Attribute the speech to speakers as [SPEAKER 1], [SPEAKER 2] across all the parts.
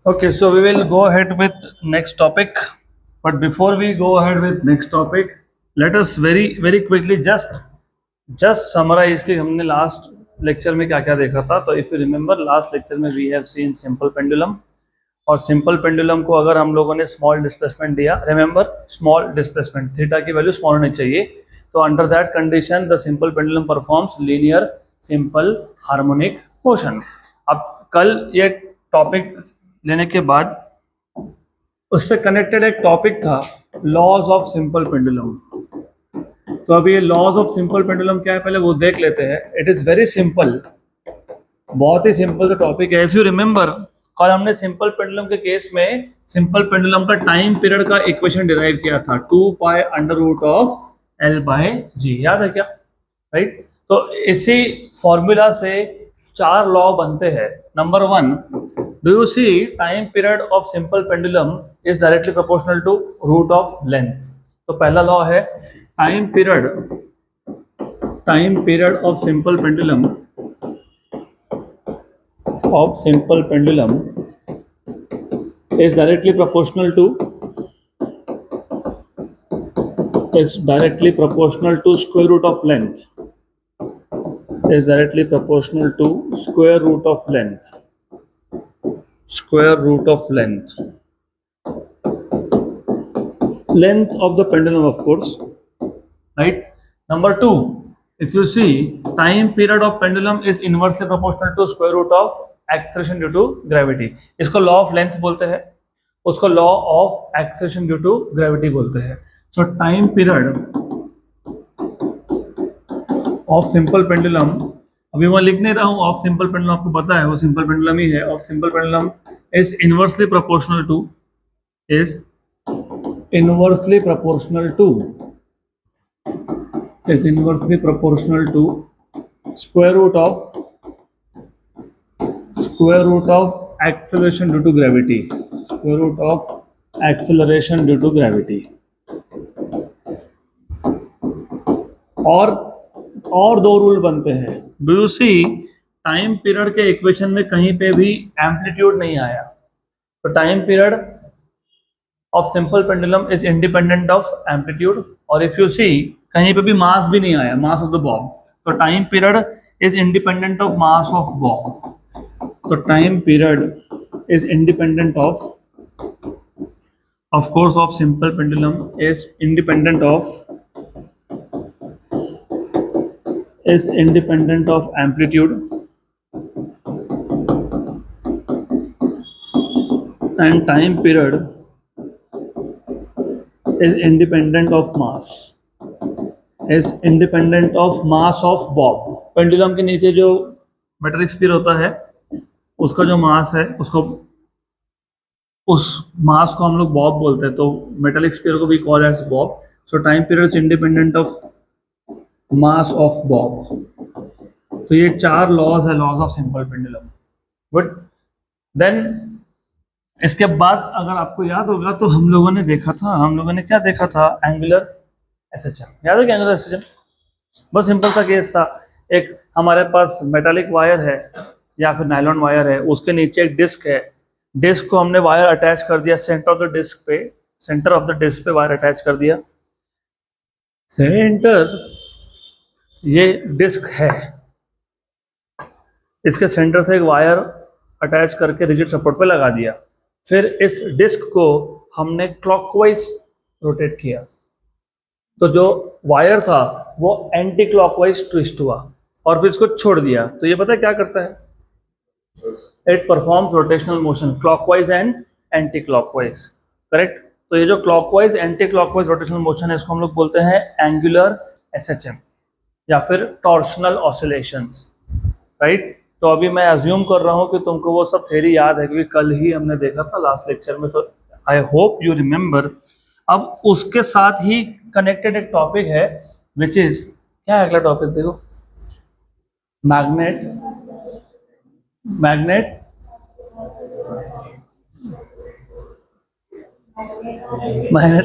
[SPEAKER 1] Okay, so we will go ahead with next topic. But before we go ahead with next topic, let us very quickly just summarize कि हमने last lecture में क्या क्या देखा था. तो if you remember last lecture में we have seen simple pendulum, और सिंपल पेंडुलम को अगर हम लोगों ने स्मॉल डिस्प्लेसमेंट दिया, रिमेंबर स्मॉल डिस्प्लेसमेंट, थीटा की वैल्यू स्मॉल होनी चाहिए, तो under that condition the simple pendulum performs linear simple harmonic motion. अब कल ये टॉपिक लेने के बाद उससे कनेक्टेड एक टॉपिक था लॉज ऑफ सिंपल पेंडुलम. तो अभी ये लॉज ऑफ सिंपल पेंडुलम क्या है पहले वो देख लेते हैं. इट इज वेरी सिंपल, बहुत ही सिंपल का टॉपिक है. इफ यू रिमेंबर कल हमने सिंपल पेंडुलम के केस में सिंपल पेंडुलम का टाइम पीरियड का इक्वेशन डिराइव किया था 2 अंडर रूट ऑफ L/G, याद है क्या? राइट. तो इसी फॉर्मूला से 4 लॉ बनते हैं. Number 1, do you see time period of simple pendulum is directly proportional to root of length. तो पहला लॉ है time period of simple pendulum is directly proportional to square root of length. Is directly proportional to square root of length. Length of the pendulum, of course, right? Number 2, if you see time period of pendulum is inversely proportional to square root of acceleration due to gravity. इसको law of length बोलते हैं, उसको law of acceleration due to gravity बोलते हैं. So time period of simple pendulum, अभी मैं लिख नहीं रहा हूँ ऑफ सिंपल पेंडुलम, आपको पता है वो सिंपल पेंडुलम ही है. Of simple pendulum is inversely proportional to square root of acceleration due to gravity. और 2 रूल बनते हैं. Do you see time period के इक्वेशन में कहीं पे भी एम्पलीट्यूड नहीं आया, तो time period of simple pendulum is independent of amplitude. और इफ यू सी कहीं पे भी मास भी नहीं आया, मास ऑफ द बॉब, तो time period is independent of mass of bob. तो time period is independent of course of simple pendulum is independent of amplitude and time period is independent of mass of bob. Pendulum के नीचे जो metallic sphere होता है उसका जो मास है उस मास को हम लोग बॉब बोलते हैं, तो मेटालिक स्फीयर को भी call as bob. So time period is independent of mass of bob. तो ये 4 लॉज है, laws of simple pendulum. But then इसके बाद अगर आपको याद होगा तो हम लोगों ने क्या देखा था? Angular SHM. याद है क्या एंगुलर एसएचएम? बस सिंपल सा केस था. एक हमारे पास मेटालिक वायर है या फिर नायलॉन वायर है, उसके नीचे एक डिस्क है. डिस्क को हमने वायर अटैच कर दिया सेंटर ऑफ द डिस्क पे वायर अटैच कर दिया. सेंटर ये डिस्क है, इसके सेंटर से एक वायर अटैच करके रिजिड सपोर्ट पे लगा दिया. फिर इस डिस्क को हमने क्लॉकवाइज रोटेट किया, तो जो वायर था वो एंटी क्लॉकवाइज ट्विस्ट हुआ और फिर इसको छोड़ दिया. तो ये पता है क्या करता है? It performs rotational motion clockwise and anti clockwise. Correct. तो ये जो clockwise anti clockwise rotational motion है इसको हम लोग बोलते हैं एंगुलर एसएचएम या फिर टॉर्शनल ऑसिलेशंस. राइट. तो अभी मैं अज्यूम कर रहा हूँ कि तुमको वो सब थ्योरी याद है, क्योंकि कल ही हमने देखा था लास्ट लेक्चर में, तो आई होप यू रिमेंबर. अब उसके साथ ही कनेक्टेड एक टॉपिक है विच इज, क्या है अगला टॉपिक? देखो, magnet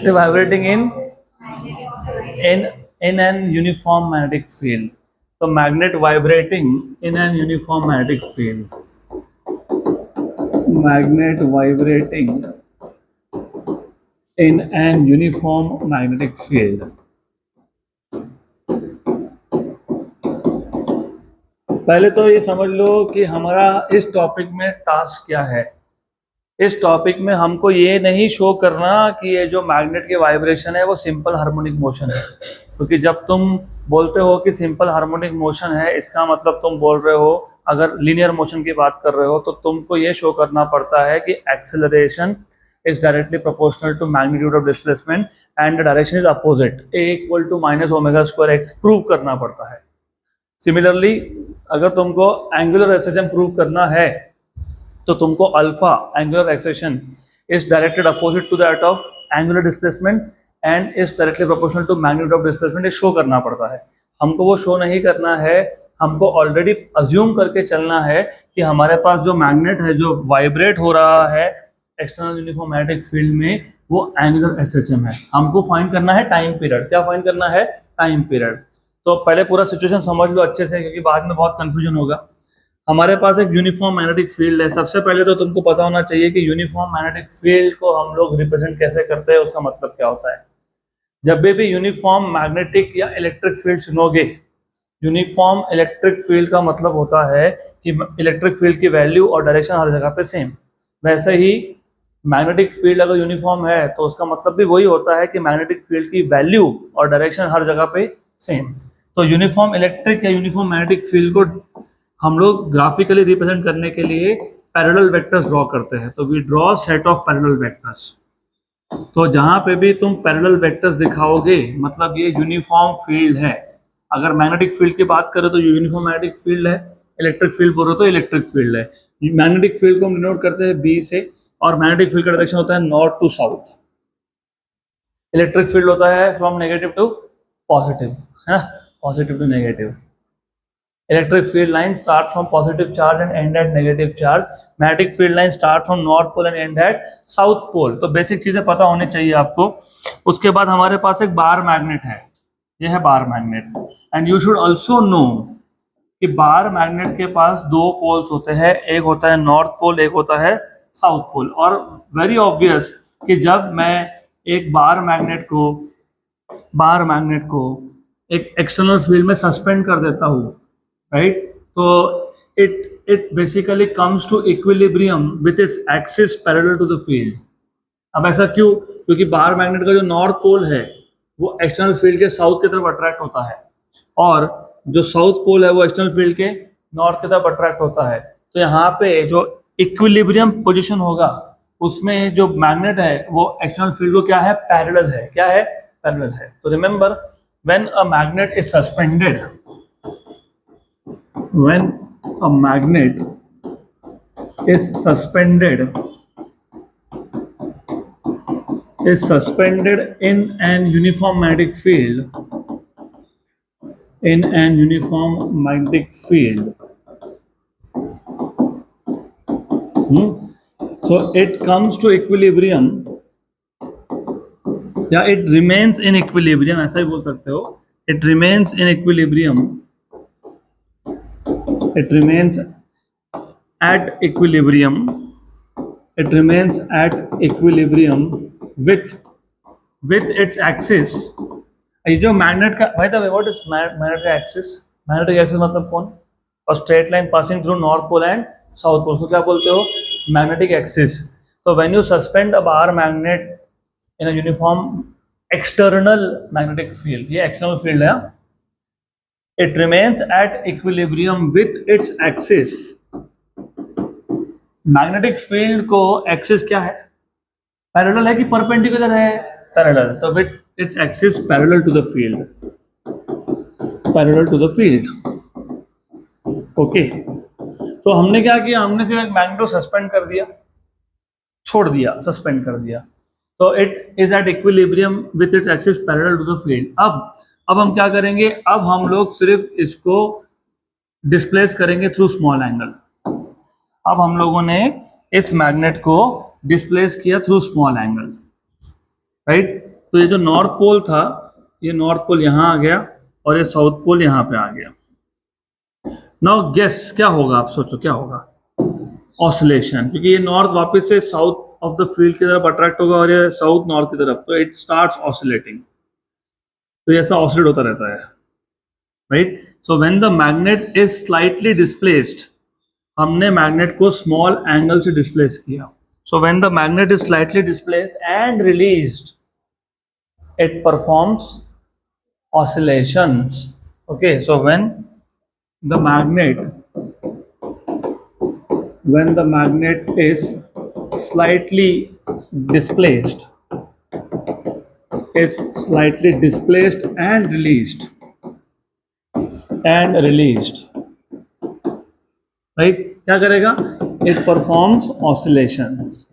[SPEAKER 1] vibrating in an uniform magnetic field. तो magnet vibrating in an uniform magnetic field. magnet vibrating in an uniform magnetic field. पहले तो ये समझ लो कि हमारा इस टॉपिक में टास्क क्या है। इस टॉपिक में हमको ये नहीं शो करना कि ये जो मैग्नेट के वाइब्रेशन है वो सिंपल हार्मोनिक मोशन है, क्योंकि जब तुम बोलते हो कि सिंपल हार्मोनिक मोशन है, इसका मतलब तुम बोल रहे हो, अगर लीनियर मोशन की बात कर रहे हो तो तुमको ये शो करना पड़ता है कि acceleration is directly proportional to magnitude of displacement and the direction is opposite, A equal to minus omega square x prove करना पड़ता है। सिमिलरली अगर तुमको एंगुलर एक्सेशन प्रूव करना है तो तुमको alpha angular acceleration is directed opposite to that of angular displacement and is directly proportional to magnitude of displacement, ये शो करना पड़ता है। हमको वो शो नहीं करना है, हमको ऑलरेडी अज्यूम करके चलना है कि हमारे पास जो मैग्नेट है जो वाइब्रेट हो रहा है एक्सटर्नल यूनिफॉर्म मैग्नेटिक फील्ड में वो एंगुलर एसएचएम है। हमको फाइंड करना है टाइम पीरियड। क्या फाइंड करना है? Time period. तो पहले पूरा सिचुएशन समझ लो अच्छे से, क्योंकि बाद में बहुत कंफ्यूजन होगा। हमारे पास एक यूनिफॉर्म मैग्नेटिक फील्ड है। सबसे पहले तो तुमको पता होना चाहिए कि यूनिफॉर्म मैग्नेटिक फील्ड को हम लोग रिप्रेजेंट कैसे करते हैं, उसका मतलब क्या होता है। जब भी यूनिफॉर्म मैग्नेटिक या इलेक्ट्रिक फील्ड सुनोगे, यूनिफॉर्म इलेक्ट्रिक फील्ड का मतलब होता है कि इलेक्ट्रिक फील्ड की वैल्यू और डायरेक्शन हर जगह पे सेम। वैसे ही मैग्नेटिक फील्ड अगर यूनिफॉर्म है तो उसका मतलब भी वही होता है कि मैग्नेटिक फील्ड की वैल्यू और डायरेक्शन हर जगह पे सेम। तो यूनिफॉर्म इलेक्ट्रिक या यूनिफॉर्म मैग्नेटिक फील्ड को हम लोग ग्राफिकली रिप्रेजेंट करने के लिए पैरेलल वेक्टर्स ड्रॉ करते हैं। तो we draw set of parallel vectors. तो जहां पे भी तुम पैरेलल वेक्टर्स दिखाओगे मतलब ये यूनिफॉर्म फील्ड है। अगर मैग्नेटिक फील्ड की बात करें तो यूनिफॉर्म मैग्नेटिक फील्ड है, इलेक्ट्रिक फील्ड बोलो तो इलेक्ट्रिक फील्ड है। मैग्नेटिक फील्ड को हम डिनोट करते हैं B से, और मैग्नेटिक फील्ड का डायरेक्शन होता है north to south. Electric field होता है फ्रॉम नेगेटिव टू पॉजिटिव, है ना, positive to negative. Electric field line start from positive charge and end at negative charge. Magnetic field line start from north pole and end at south pole. तो basic चीजें पता होनी चाहिए आपको। उसके बाद हमारे पास एक बार मैग्नेट है, ये है bar magnet. And you should also know कि बार मैग्नेट के पास दो पोल्स होते हैं, एक होता है नॉर्थ पोल, एक होता है साउथ पोल। और वेरी ऑब्वियस कि जब मैं एक बार मैग्नेट को एक एक्सटर्नल फील्ड में सस्पेंड कर देता हूँ, राइट, तो it basically comes to equilibrium with its axis parallel to the field। अब ऐसा क्यों? क्योंकि बार मैग्नेट का जो नॉर्थ पोल है वो एक्सटर्नल फील्ड के साउथ की तरफ अट्रैक्ट होता है, और जो साउथ पोल है वो एक्सटर्नल फील्ड के नॉर्थ की तरफ अट्रैक्ट होता है। तो यहाँ पे जो इक्विलिब्रियम पोजीशन होगा उसमें जो मैग्नेट है वो एक्सटर्नल फील्ड को क्या है? पैरेलल है। क्या है? पैरेलल है। तो remember, when a magnet is suspended, when a magnet is suspended in an uniform magnetic field, so it comes to equilibrium, या it remains in equilibrium, ऐसा ही बोल सकते हो। it remains in equilibrium at equilibrium with its axis। ये जो magnet का, by the way what is magnet का axis? Magnetic axis मतलब कौन? और straight line passing through north pole and south pole, उसको क्या बोलते हो? Magnetic axis. तो when you suspend a bar magnet in a uniform external magnetic field, ये एक्सटर्नल फील्ड है, it remains at equilibrium with its axis। Magnetic field को axis क्या है? पैरेलल है कि परपेंडिकुलर है? पैरेलल। तो with its axis parallel to the field, parallel to the field. Okay, तो हमने क्या किया? हमने सिर्फ एक मैग्नेट को सस्पेंड कर दिया, छोड़ दिया, सस्पेंड कर दिया। तो it is at equilibrium with its axis parallel to the field. अब हम क्या करेंगे? अब हम लोग सिर्फ इसको डिस्प्लेस करेंगे थ्रू स्मॉल एंगल। अब हम लोगों ने इस मैग्नेट को डिस्प्लेस किया थ्रू स्मॉल एंगल, राइट। तो ये जो नॉर्थ पोल था, ये नॉर्थ पोल यहाँ आ गया और ये साउथ पोल यहाँ पे आ गया। नाउ गेस क्या होगा? आप सोचो क्या होगा? ऑसिलेशन, क्योंकि ये नॉर्थ वापस से साउथ ऑफ द फील्ड की तरफ अट्रैक्ट होगा और ये साउथ नॉर्थ की तरफ, तो इट स्टार्ट्स ऑसिलेटिंग। तो ऐसा ऑसिलेट होता रहता है, right. So when the magnet is slightly displaced, हमने मैग्नेट को स्मॉल एंगल से डिस्प्लेस किया। So when the magnet is slightly displaced and released, it performs oscillations. Okay, so when the magnet is slightly displaced and released, right, क्या करेगा? It performs oscillations.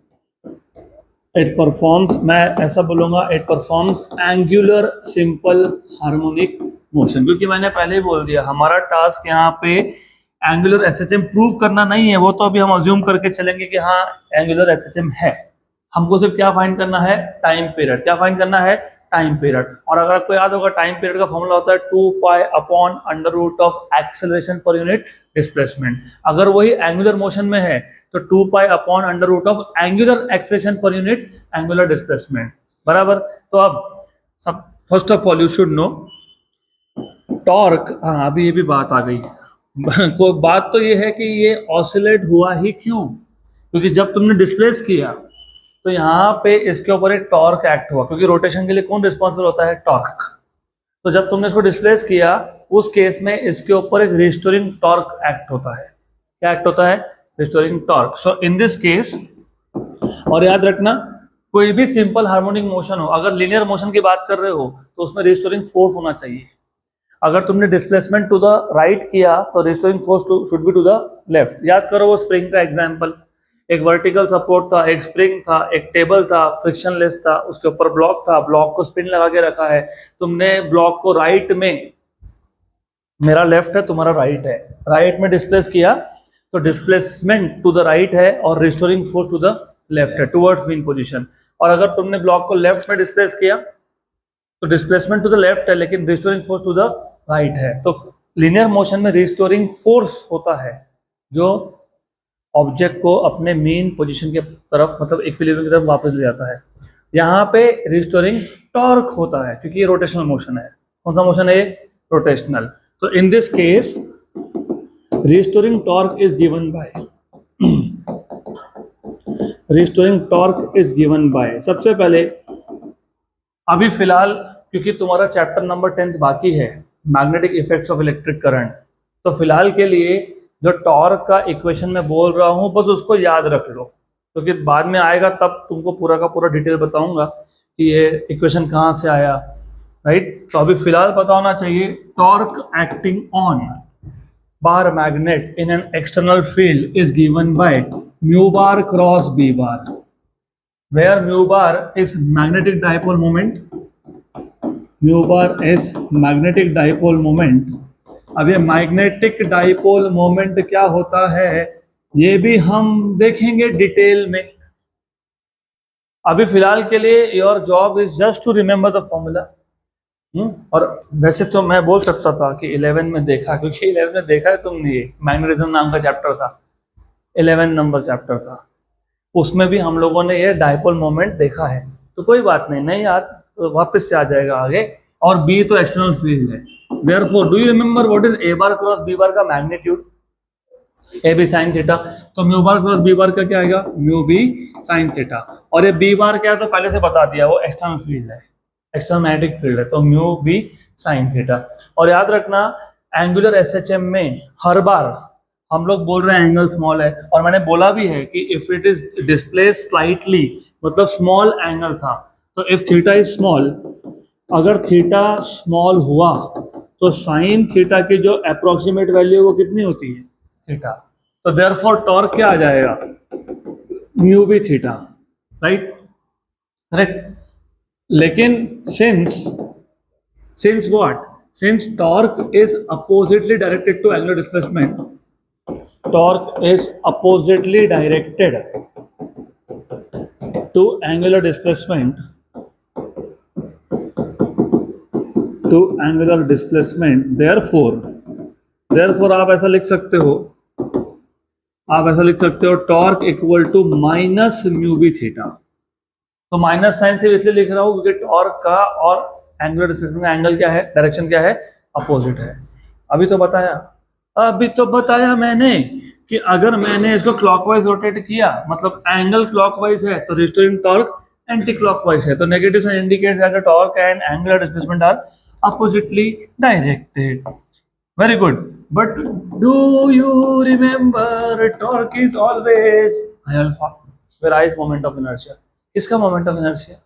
[SPEAKER 1] It performs, मैं ऐसा बोलूँगा, it performs angular simple harmonic motion, क्योंकि मैंने पहले ही बोल दिया हमारा टास्क यहाँ पे एंगुलर एसएचएम प्रूव करना नहीं है, वो तो अभी हम अज्यूम करके चलेंगे कि हाँ एंगुलर एसएचएम है। हमको सिर्फ क्या फाइंड करना है? Time period. क्या फाइंड करना है? Time period. और अगर आपको याद होगा टाइम पीरियड का फॉर्मूला होता है 2 pi upon under root of acceleration per unit displacement. अगर वही एंगुलर मोशन में है तो 2 pi upon under root of angular acceleration per unit angular displacement, बराबर। तो अब सब first of all you should know torque. हाँ, अभी ये भी बात आ गई। कोई बात तो ये है कि ये ऑसिलेट हुआ ही क्यों? क्योंकि जब तुमने डिस्प्लेस किया तो यहाँ पे इसके ऊपर एक टॉर्क एक्ट हुआ, क्योंकि रोटेशन के लिए कौन रिस्पॉन्सिबल होता है? टॉर्क। तो जब तुमने इसको डिस्प्लेस किया उस केस में इसके ऊपर एक रिस्टोरिंग टॉर्क एक्ट होता है। क्या एक्ट होता है? Restoring torque. So in this case, और याद रखना कोई भी सिंपल हार्मोनिक मोशन हो, अगर लीनियर मोशन की बात कर रहे हो तो उसमें रिस्टोरिंग फोर्स होना चाहिए। अगर तुमने डिस्प्लेसमेंट टू द राइट किया तो restoring force should be to the left. याद करो वो स्प्रिंग का एग्जांपल, एक वर्टिकल सपोर्ट था, एक स्प्रिंग था, एक टेबल था, फ्रिक्शनलेस था, उसके ऊपर ब्लॉक था, ब्लॉक को स्पिन लगा के रखा है, तुमने ब्लॉक को राइट में, मेरा लेफ्ट है तुम्हारा राइट है, राइट में डिस्प्लेस किया तो डिस्प्लेसमेंट टू द राइट है और restoring force to the left है, टुवर्ड्स मीन पोजीशन। और अगर तुमने ब्लॉक को लेफ्ट में डिस्प्लेस किया तो डिस्प्लेसमेंट टू द लेफ्ट है लेकिन restoring force to the right है। तो लीनियर मोशन में रिस्टोरिंग फोर्स होता है जो ऑब्जेक्ट को अपने मेन पोजीशन के तरफ, मतलब इक्विलिब्रियम की तरफ वापस ले जाता है। यहाँ पे रिस्टोरिंग टॉर्क होता है क्योंकि ये रोटेशनल मोशन है। कौन सा मोशन है ये? रोटेशनल। तो in this case restoring torque is given bye सबसे पहले अभी फिलहाल, क्योंकि तुम्हारा चैप्टर नंबर 10 बाकी है, magnetic effects of electric current, तो फिलहाल के लिए जो टॉर्क का इक्वेशन मैं बोल रहा हूँ बस उसको याद रख लो, क्योंकि बाद में आएगा तब तुमको पूरा का पूरा डिटेल बताऊंगा कि ये इक्वेशन कहाँ से आया, राइट। तो अभी फिलहाल पता होना चाहिए torque acting on bar magnet in an external field is given by mu bar cross B bar, where mu bar is magnetic dipole moment. अब ये मैग्नेटिक डाइपोल मोमेंट क्या होता है ये भी हम देखेंगे डिटेल में। अभी फिलहाल के लिए your job is just to remember the formula. और वैसे तो मैं बोल सकता था कि 11 में देखा, क्योंकि 11 में देखा है तुमने, ये मैग्नेटिज्म नाम का चैप्टर था, 11 नंबर चैप्टर था, उसमें भी हम लोगों ने ये डाइपोल मोमेंट देखा है। तो कोई बात नहीं याद तो वापस से आ जाएगा आगे। और बी तो एक्सटर्नल फील्ड है, therefore do you remember what is a bar cross b bar का magnitude? A B sine theta. तो mu bar cross B bar का क्या आएगा? Mu B sine theta. और ये बी बार क्या है तो पहले से बता दिया, वो एक्सटर्नल फील्ड है, एक्सटर्नल मैग्नेटिक फील्ड है, तो म्यू बी साइन थीटा। और याद रखना एंगुलर एसएचएम में हर बार हम लोग बोल रहे हैं एंगल स्मॉल है, और मैंने बोला भी है कि if it is displace slightly मतलब स्मॉल एंगल था, तो इफ थीटा इज स्मॉल, अगर थीटा स्मॉल हुआ तो साइन थीटा की जो अप्रोक्सीमेट वैल्यू वो कितनी होती है? थीटा। तो देयरफॉर टॉर्क क्या आ जाएगा? Mu B theta, right, correct. लेकिन since what? Since torque is oppositely directed to angular displacement, torque is oppositely directed to angular displacement, therefore आप ऐसा लिख सकते हो आप ऐसा लिख सकते हो torque equal to minus mu B theta. तो माइनस साइन से इसलिए लिख रहा हूं क्योंकि टॉर्क का और एंगुलर डिस्प्लेसमेंट का एंगल क्या है, डायरेक्शन क्या है, अपोजिट है। अभी तो बताया मैंने कि अगर मैंने इसको क्लॉकवाइज रोटेट किया मतलब एंगल क्लॉकवाइज है तो रिस्टोरिंग टॉर्क एंटी क्लॉकवाइज है। तो negative sign indicates that the torque and angular displacement are oppositely directed. Very good. But do you remember torque is always I alpha where I is moment of inertia. किसका moment of inertia?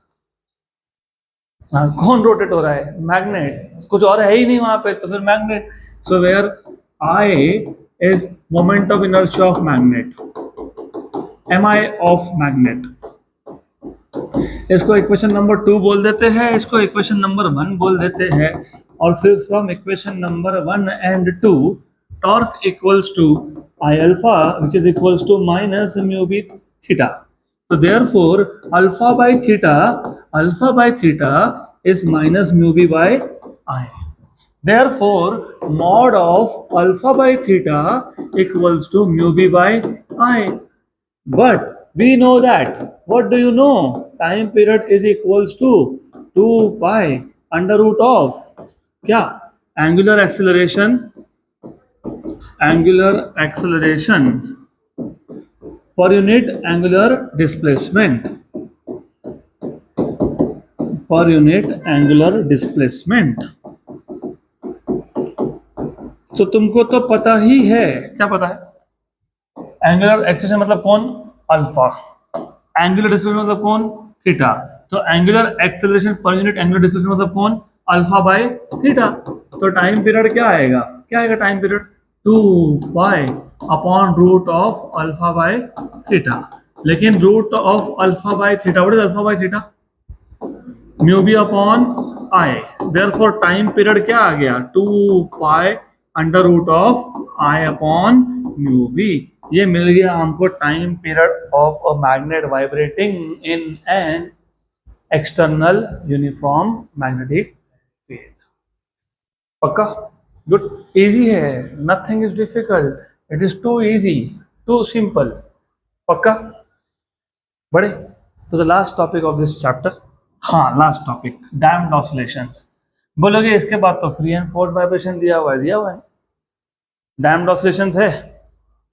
[SPEAKER 1] कौन rotate हो रहा है? Magnet. कुछ और है ही नहीं वहां पे तो फिर magnet. So where I is moment of inertia of magnet, M I of magnet. इसको इक्वेशन नंबर 2 बोल देते हैं, इसको इक्वेशन नंबर 1 बोल देते हैं। और फिर from equation number 1 and 2 torque equals to I alpha which is equals to minus mu B theta. So therefore alpha by theta is minus mu b by I. Therefore mod of alpha by theta equals to mu b by I. But we know that. What do you know? Time period is equals to 2 pi under root of क्या? Angular acceleration per unit angular displacement तो तुमको तो पता ही है, क्या पता है? एंगुलर एक्सेलरेशन मतलब कौन? अल्फा। एंगुलर डिस्प्लेसमेंट मतलब कौन? थीटा। तो angular acceleration per unit angular displacement मतलब कौन? Alpha by theta. तो टाइम पीरियड क्या आएगा? Time period 2 pi upon root of alpha by theta. लेकिन root of alpha by theta, what is alpha by theta? Mu B upon I. Therefore time period क्या आ गया? 2 pi under root of I upon mu B. ये मिल गया हमको time period of a magnet vibrating in an external uniform magnetic field. पक्का? Good. Easy है, nothing is difficult, it is too easy, too simple. पक्का? बढ़े तो the last topic of this chapter. हाँ, लास्ट टॉपिक डैम्प्ड ऑसिलेशंस। बोलोगे इसके बाद तो फ्री एंड फोर्स वाइब्रेशन दिया हुआ है। डैम्प्ड ऑसिलेशंस है,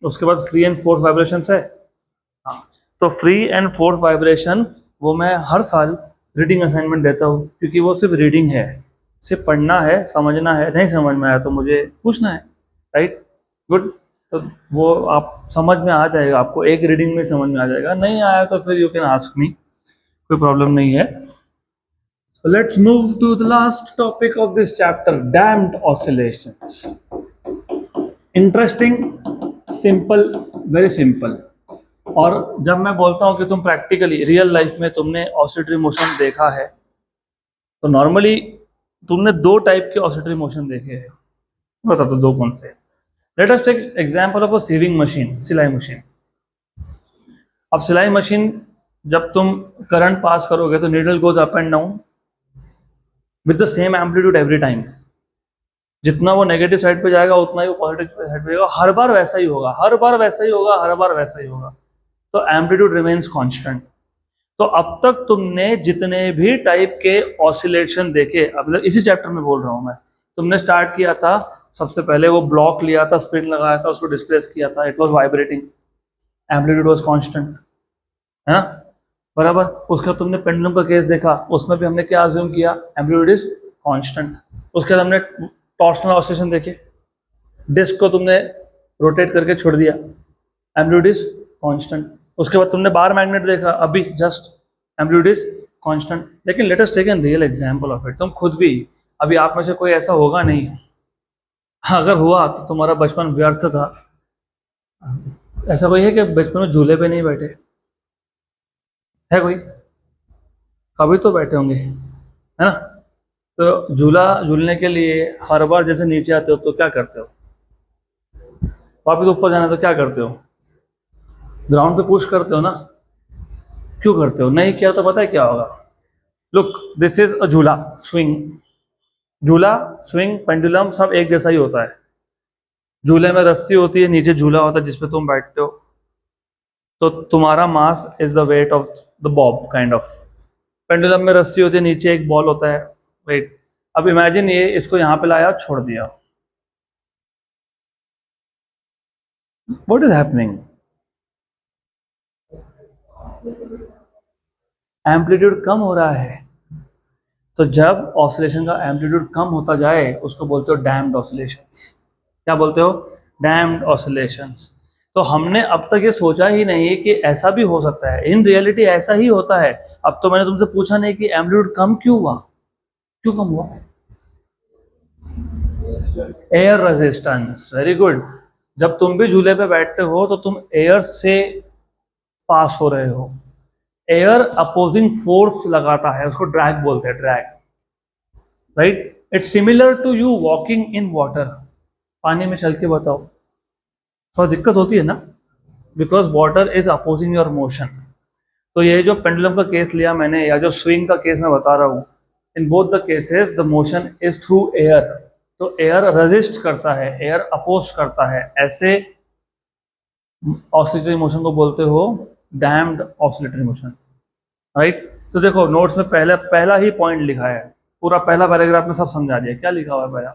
[SPEAKER 1] उसके बाद फ्री एंड फोर्स वाइब्रेशंस है। हाँ, तो फ्री एंड फोर्स वाइब्रेशन वो मैं हर साल रीडिंग असाइनमेंट देता हूँ क्योंकि वो सिर्फ रीडिंग है, सिर्फ पढ़ना है, समझना है। नहीं समझ में आया तो मुझे पूछना है, राइट? गुड। तो वो आप समझ में आ जाएगा, आपको एक रीडिंग में समझ में आ जाएगा। नहीं आया तो फिर यू कैन आस्क मी, कोई प्रॉब्लम नहीं है। So let's move to the last topic of this chapter, damped oscillations. Interesting, simple, very simple. और जब मैं बोलता हूँ कि तुम प्रैक्टिकली रियल लाइफ में तुमने ऑसिलेटरी मोशन देखा है तो नॉर्मली तुमने 2 टाइप के ऑसिलेटरी मोशन देखे हैं। बता दो 2 कौन से? Let us take example of a sewing machine, सिलाई मशीन। अब सिलाई मशीन जब तुम करंट पास करोगे तो needle goes up and down with the same amplitude every time. जितना वो नेगेटिव साइड पे जाएगा उतना ही वो पॉजिटिव साइड पे जाएगा। हर बार वैसा ही होगा। तो एम्पलीट्यूड रिमेन्स कांस्टेंट। तो अब तक तुमने जितने भी टाइप के ऑसिलेशन देखे, अब इसी चैप्टर में बोल रहा हूं मैं, तुमने स्टार्ट किया था सबसे पहले वो ब्लॉक लिया था, स्प्रिंग लगाया था, उसको डिस्प्लेस किया था, it was vibrating, amplitude was constant, है ना? बराबर। उसका तुमने पेंडुलम का केस देखा, उसमें भी हमने क्या अज्यूम किया? Amplitude is constant. उसके बाद हमने टॉर्शनल ऑसिलेशन देखे, डिस्क को तुमने रोटेट करके छोड़ दिया, एम्पलीट्यूड इज कांस्टेंट। उसके बाद तुमने बार मैग्नेट देखा, अभी जस्ट, एम्पलीट्यूड इज कांस्टेंट। लेकिन let us take an real example of it. तुम खुद भी, अभी आप में से कोई ऐसा होगा नहीं, अगर हुआ तो तुम्हारा बचपन व्यर्थ था। ऐसा कोई है कि बचपन में झूले पे नहीं बैठे? है कोई? कभी तो बैठे होंगे, है ना? तो झूलने के लिए हर बार जैसे नीचे आते हो तो क्या करते हो? वापस ऊपर जाना तो क्या करते हो? ग्राउंड पे पुश करते हो ना? क्यों करते हो? नहीं किया तो पता है क्या होगा? लुक, दिस इज अ झूला, स्विंग। झूला, स्विंग, पेंडुलम सब एक जैसा ही होता है। झूले में रस्सी होती है, नीचे झूला होता है जिसपे तुम बैठते हो, तो तुम्हारा mass is the weight of the Bob kind of. Pendulum में रस्सी होती है, नीचे एक बॉल होता है, वेट। अब इमेजिन ये इसको यहाँ पे लाया, छोड़ दिया, व्हाट इज हैपनिंग? एम्पलीट्यूड कम हो रहा है। तो जब ऑसिलेशन का एम्पलीट्यूड कम होता जाए उसको बोलते हो डैम्प्ड ऑसिलेशंस। क्या बोलते हो? Damped oscillations. तो हमने अब तक ये सोचा ही नहीं कि ऐसा भी हो सकता है, इन रियलिटी ऐसा ही होता है। अब तो मैंने तुमसे पूछा नहीं कि एम्पलीट्यूड कम क्यों हुआ, क्यों कम हुआ? Air resistance, very good. जब तुम भी झूले पे बैठते हो तो तुम एयर से पास हो रहे हो, एयर अपोजिंग फोर्स लगाता है, उसको ड्रैग बोलते हैं, drag, right. It's similar to you walking in water. पानी में चल के बताओ, थोड़ा दिक्कत होती है ना, because water is opposing your motion. तो ये जो पेंडुलम का केस लिया मैंने, या जो स्विंग का केस मैं बता रहा हूँ, in both the cases the motion is through air. तो एयर रेजिस्ट करता है, एयर अपोज करता है, ऐसे ऑसिलेटरी मोशन को बोलते हो डैम्प्ड ऑसिलेटरी मोशन, राइट। तो देखो नोट्स में पहला ही पॉइंट लिखा है, पूरा पहला पैराग्राफ में सब समझा दिया। क्या लिखा हुआ है पहला?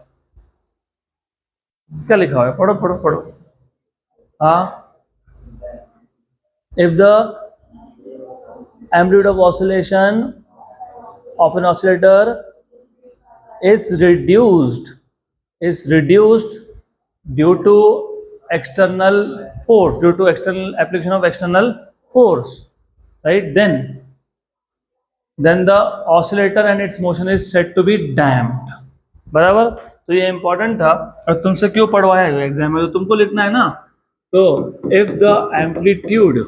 [SPEAKER 1] क्या लिखा हुआ है? पढ़ो पढ़ो पढ़ो। हाँ, if the amplitude of oscillation of an oscillator is reduced due to external force, due to external application of external force, right, then the oscillator and its motion is said to be damped। बराबर। तो ये important था और तुमसे क्यों पढ़वाया है exam में, तो तुमको लिखना है ना। तो if the amplitude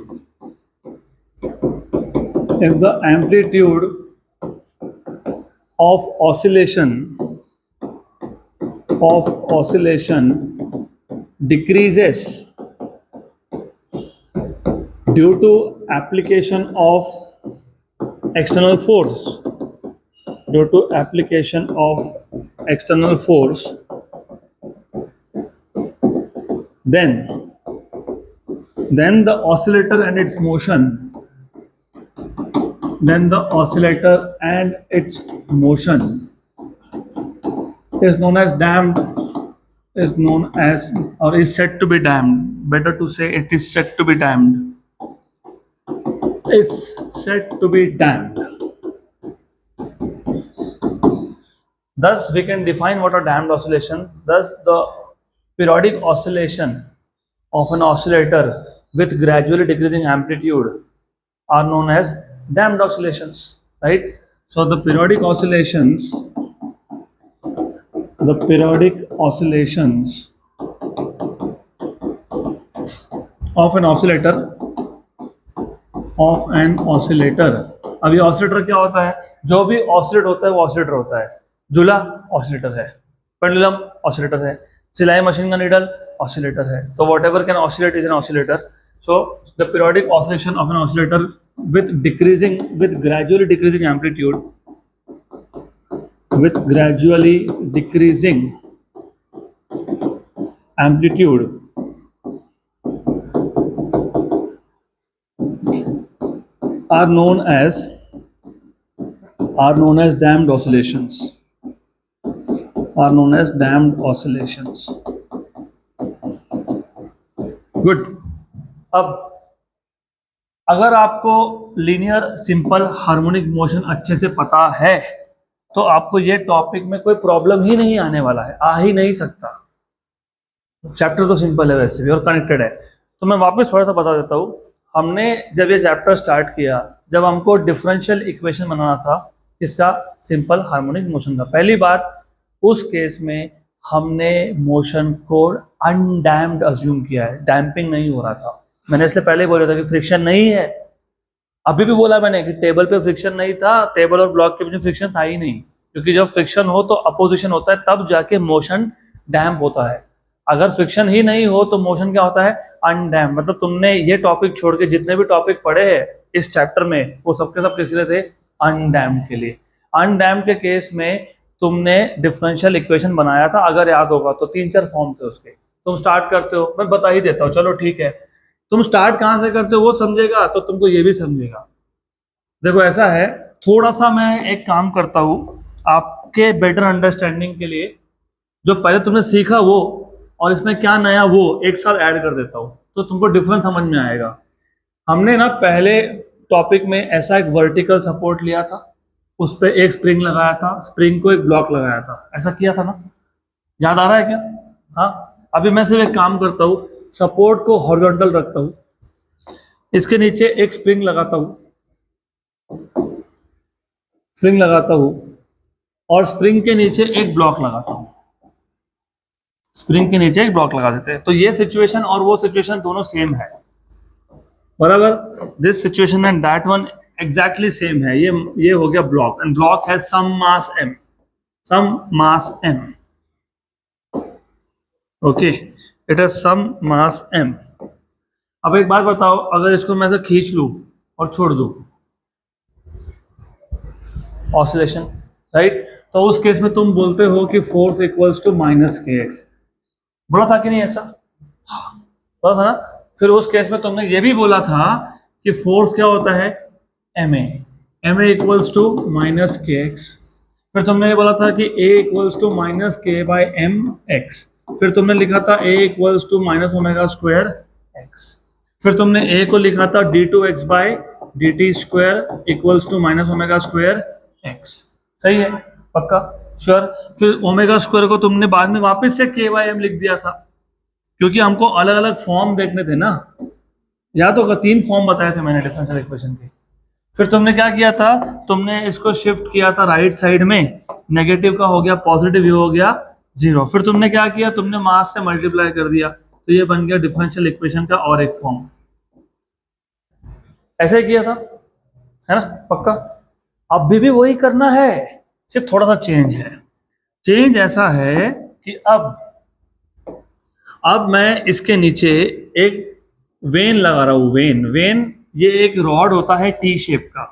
[SPEAKER 1] of oscillation decreases due to application of external force, then the oscillator and its motion is known as damped, is said to be damped. Better to say it is said to be damped. Thus we can define what are damped oscillation. Thus the periodic oscillation of an oscillator with gradually decreasing amplitude are known as damped oscillations, right? So the periodic oscillations of an oscillator अब ये oscillator क्या होता है? जो भी oscillate होता है वो ऑसिलेटर होता है। झूला ऑसिलेटर है, पेंडुलम ऑसिलेटर है, सिलाई मशीन का नीडल ऑसिलेटर है। तो whatever can oscillate is an oscillator. So the periodic oscillation of an oscillator with gradually decreasing amplitude are known as damped oscillations. Good. अब अगर आपको लीनियर सिंपल हार्मोनिक मोशन अच्छे से पता है तो आपको ये टॉपिक में कोई प्रॉब्लम ही नहीं आने वाला है, आ ही नहीं सकता। चैप्टर तो सिंपल है वैसे भी और कनेक्टेड है। तो मैं वापस थोड़ा सा बता देता हूँ। हमने जब ये चैप्टर स्टार्ट किया, जब हमको डिफरेंशियल इक्वेशन बनाना था इसका सिंपल हार्मोनिक मोशन का, पहली बात उस केस में हमने मोशन को अनडैम्प्ड अज्यूम किया है, डैम्पिंग नहीं हो रहा था। मैंने इसलिए पहले बोला था कि फ्रिक्शन नहीं है। अभी भी बोला मैंने कि टेबल पे फ्रिक्शन नहीं था, टेबल और ब्लॉक के बीच में फ्रिक्शन था ही नहीं, क्योंकि जब फ्रिक्शन हो तो अपोजिशन होता है, तब जाके मोशन डैम्प होता है। अगर फ्रिक्शन ही नहीं हो तो मोशन क्या होता है? अनडैम्प। मतलब तुमने ये टॉपिक छोड़ के जितने भी टॉपिक पढ़े हैं इस चैप्टर में वो सबके सब किसके लिए थे? अनडैम्प के लिए। अनडैम्प के केस में तुमने डिफरेंशियल इक्वेशन बनाया था, अगर याद होगा तो 3-4 फॉर्म थे उसके। तुम स्टार्ट करते हो, मैं बता ही देता हूँ, चलो ठीक है। तुम स्टार्ट कहाँ से करते हो वो समझेगा तो तुमको ये भी समझेगा। देखो ऐसा है, थोड़ा सा मैं एक काम करता हूँ आपके बेटर अंडरस्टैंडिंग के लिए। जो पहले तुमने सीखा वो और इसमें क्या नया वो एक साथ ऐड कर देता हूँ, तो तुमको डिफरेंस समझ में आएगा। हमने ना पहले टॉपिक में ऐसा एक वर्टिकल सपोर्ट लिया था, उस पर एक स्प्रिंग लगाया था, स्प्रिंग को एक ब्लॉक लगाया था, ऐसा किया था ना, याद आ रहा है क्या? हाँ, अभी मैं सिर्फ एक काम करता हूँ, सपोर्ट को हॉरिजॉन्टल रखता हूँ, इसके नीचे एक स्प्रिंग लगाता हूँ, स्प्रिंग लगाता हूँ और स्प्रिंग के नीचे एक ब्लॉक लगाता हूँ, स्प्रिंग के नीचे एक ब्लॉक लगा देते हैं। तो ये सिचुएशन और वो सिचुएशन दोनों सेम है, बराबर। This situation and that one exactly same है। ये हो गया ब्लॉक, एंड ब्लॉक है some mass m, some mass m, okay, it is some mass m। अब एक बात बताओ, अगर इसको मैं से खींच लूं और छोड़ दूं, ऑसिलेशन, राइट? तो उस केस में तुम बोलते हो कि force equals to minus K x. बोला था कि नहीं ऐसा? बोला था ना। फिर उस केस में तुमने ये भी बोला था कि फोर्स क्या होता है, M A equals to minus K X. फिर तुमने ये बोला था कि A equals to minus K by M X. फिर तुमने लिखा था A equals to minus omega square X. फिर तुमने ए को लिखा था D two X by D T square equals to minus omega square X. सही है, पक्का, श्योर। फिर ओमेगा स्क्वायर को तुमने बाद में वापस से के बाई एम लिख दिया था, क्योंकि हमको अलग अलग फॉर्म देखने थे ना। या तो 3 फॉर्म बताए थे मैंने डिफरेंशियल इक्वेशन के। फिर तुमने क्या किया था, तुमने इसको शिफ्ट किया था राइट साइड में, नेगेटिव का हो गया पॉजिटिव, ये हो गया 0। फिर तुमने क्या किया, तुमने मास से मल्टीप्लाई कर दिया, तो ये बन गया डिफरेंशियल इक्वेशन का और एक फॉर्म। ऐसे ही किया था, है ना, पक्का। अब भी वही करना है, सिर्फ थोड़ा सा चेंज है। चेंज ऐसा है कि अब मैं इसके नीचे एक वेन लगा रहा हूं। वेन ये एक रॉड होता है टी शेप का।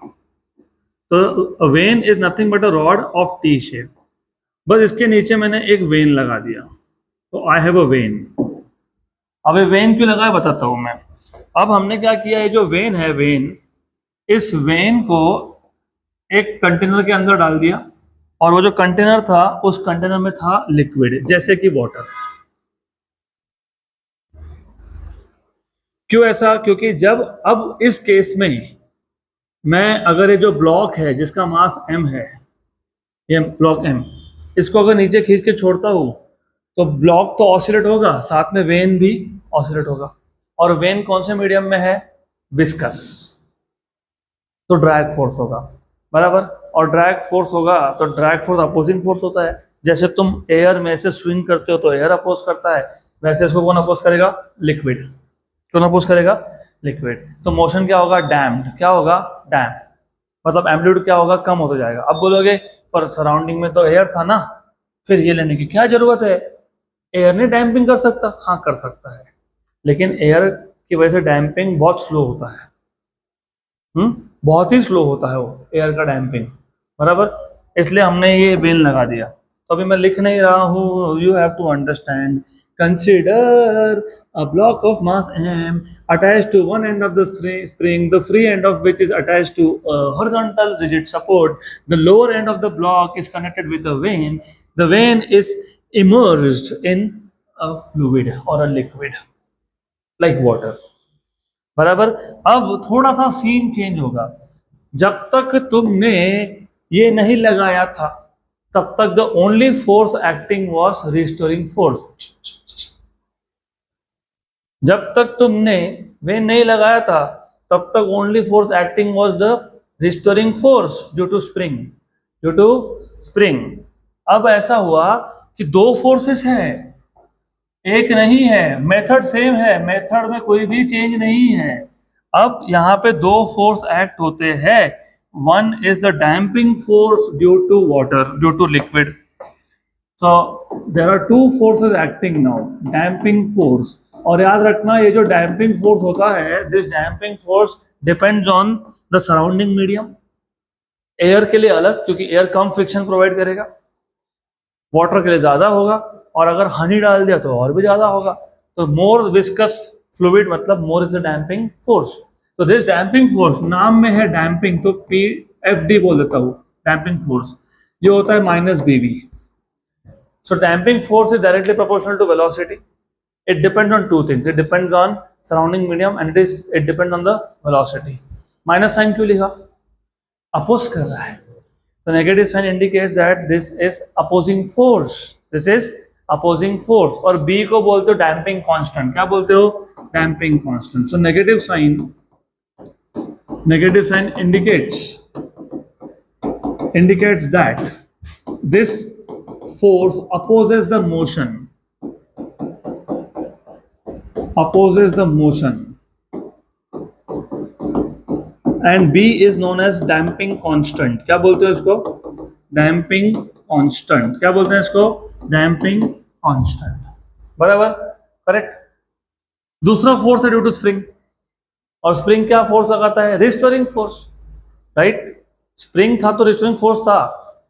[SPEAKER 1] तो when is nothing but a rod of T shape. बस इसके नीचे मैंने एक वेन लगा दिया, तो आई हैव अ वेन। अब ये वेन क्यों लगाया बताता हूं मैं। अब हमने क्या किया, ये जो वेन है, वेन, इस वेन को एक कंटेनर के अंदर डाल दिया, और वो जो कंटेनर था उस कंटेनर में था लिक्विड, जैसे कि वाटर। क्यों ऐसा? क्योंकि जब अब इस केस में मैं अगर ये जो ब्लॉक है जिसका मास m है, ये ब्लॉक m, इसको अगर नीचे खींच के छोड़ता हूं तो ब्लॉक तो ऑसिलेट होगा, साथ में वेन भी ऑसिलेट होगा। और वेन कौन से मीडियम में है, विस्कस, तो ड्रैग फोर्स होगा, बराबर। और ड्रैग फोर्स होगा तो ड्रैग फोर्स अपोजिंग फोर्स होता है। जैसे तुम एयर में से स्विंग करते हो तो एयर अपोज करता है, वैसे इसको कौन अपोज करेगा, लिक्विड। कौन अपोज करेगा, लिक्विड। तो मोशन क्या होगा, डैम्ड। क्या होगा, डैम्ड, मतलब एम्पलीट्यूड क्या होगा, कम होता जाएगा। अब बोलोगे पर सराउंडिंग में तो एयर था ना, फिर ये लेने की क्या जरूरत है, एयर ने डैम्पिंग कर सकता? हाँ कर सकता है, लेकिन एयर की वजह से डैम्पिंग बहुत स्लो होता है। बहुत ही स्लो होता है वो एयर का डैम्पिंग, बराबर। इसलिए हमने ये वेन लगा दिया। तो अभी मैं लिख नहीं रहा हूँ, you have to understand. Consider a block of mass m attached to one end of the spring, the free end of which is attached to a horizontal rigid support. The lower end of the block is connected with a vein. The vein is immersed in a fluid or a liquid like water. बराबर। अब थोड़ा सा scene change होगा। जब तक तुमने ये नहीं लगाया था तब तक the only force acting was restoring force. जब तक तुमने वेन नहीं लगाया था तब तक only force acting was the restoring force due to spring, due to spring. अब ऐसा हुआ कि 2 फोर्सेस हैं, एक नहीं है, मेथड सेम है, मेथड में कोई भी चेंज नहीं है। अब यहाँ पे 2 फोर्स एक्ट होते हैं। One is the damping force due to water, due to liquid. So there are 2 forces acting now, damping force. और याद रखना, ये जो डैम्पिंग फोर्स होता है, this damping force depends on the surrounding medium. Air के लिए अलग, क्योंकि एयर कम फ्रिक्शन प्रोवाइड करेगा, वाटर के लिए ज्यादा होगा, और अगर हनी डाल दिया तो और भी ज़्यादा होगा। तो मोर विस्कस फ्लूइड मतलब more is the damping force. तो दिस डैम्पिंग फोर्स, नाम में है डैम्पिंग तो PFD बोल देता हूँ, डैम्पिंग फोर्स। ये होता है minus BV। So damping force is directly proportional to velocity. It depends on two things. It depends on surrounding medium and it depends on the velocity. Minus sign क्यों लिखा? Oppose कर रहा है. So negative sign indicates that this is opposing force. This is opposing force. और B को बोलते हो damping constant. क्या बोलते हो? Damping constant. So negative sign indicates that this force opposes the motion and B is known as damping constant. क्या बोलते हो इसको? damping constant. क्या बोलते हैं इसको? damping constant. बराबर, करेक्ट। दूसरा फोर्स है ड्यू टू स्प्रिंग, और स्प्रिंग क्या फोर्स लगाता है? Restoring force, right. स्प्रिंग था तो रिस्टोरिंग फोर्स था,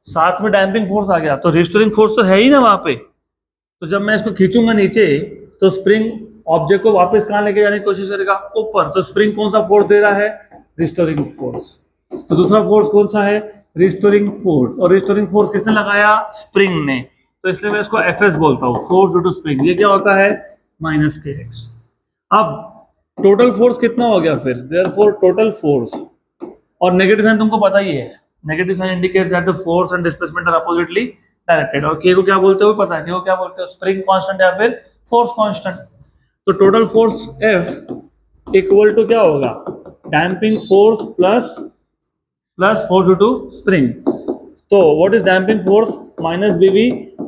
[SPEAKER 1] साथ में डैम्पिंग फोर्स आ गया, तो रिस्टोरिंग फोर्स तो है ही ना वहां पे। तो जब मैं इसको खींचूंगा नीचे तो स्प्रिंग ऑब्जेक्ट को वापस कहां लेके जाने की कोशिश करेगा? ऊपर। तो स्प्रिंग कौन सा फोर्स दे रहा है? Restoring force. तो दूसरा फोर्स कौन सा है? Restoring force. और रिस्टोरिंग फोर्स किसने लगाया? स्प्रिंग ने। तो इसलिए मैं इसको FS बोलता हूँ, फोर्स ड्यू टू स्प्रिंग। ये क्या होता है? Minus KX। अब टोटल फोर्स कितना हो गया फिर? देयरफॉर टोटल फोर्स, और नेगेटिव साइन तुमको पता ही है, negative sign indicates that the force and displacement are oppositely directed. और K को क्या बोलते हो? पता है K को क्या बोलते हो? स्प्रिंग कांस्टेंट या फिर फोर्स कांस्टेंट। तो total force F equal to क्या होगा? Damping force plus force due to spring. तो what is damping force? Minus BV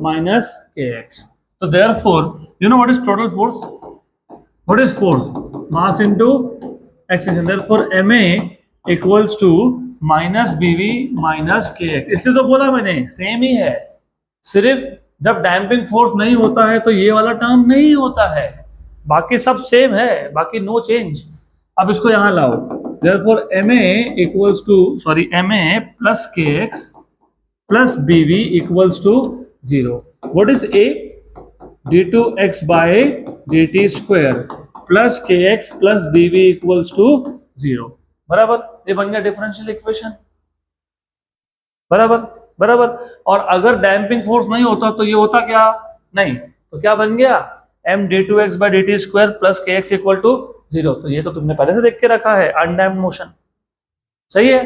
[SPEAKER 1] minus KX। तो therefore you know what is total force? What is force? Mass into acceleration. Therefore, MA equals to minus BV minus KX. इसलिए तो बोला मैंने, same ही है, सिर्फ जब damping force नहीं होता है तो ये वाला टर्म नहीं होता है, बाकी सब सेम है, बाकी नो चेंज। अब इसको यहां लाओ। Therefore, MA plus KX plus BV equals to 0. What is A? d2x by dt square plus kx plus bv equals to 0। बराबर, ये बन गया डिफरेंशियल इक्वेशन। बराबर। और अगर डैम्पिंग फोर्स नहीं होता तो ये होता क्या? नहीं। तो क्या बन गया? m d2x by dt square plus kx equal to 0। तो ये तो तुमने पहले से देख के रखा है, अनडैम्प्ड मोशन। सही है,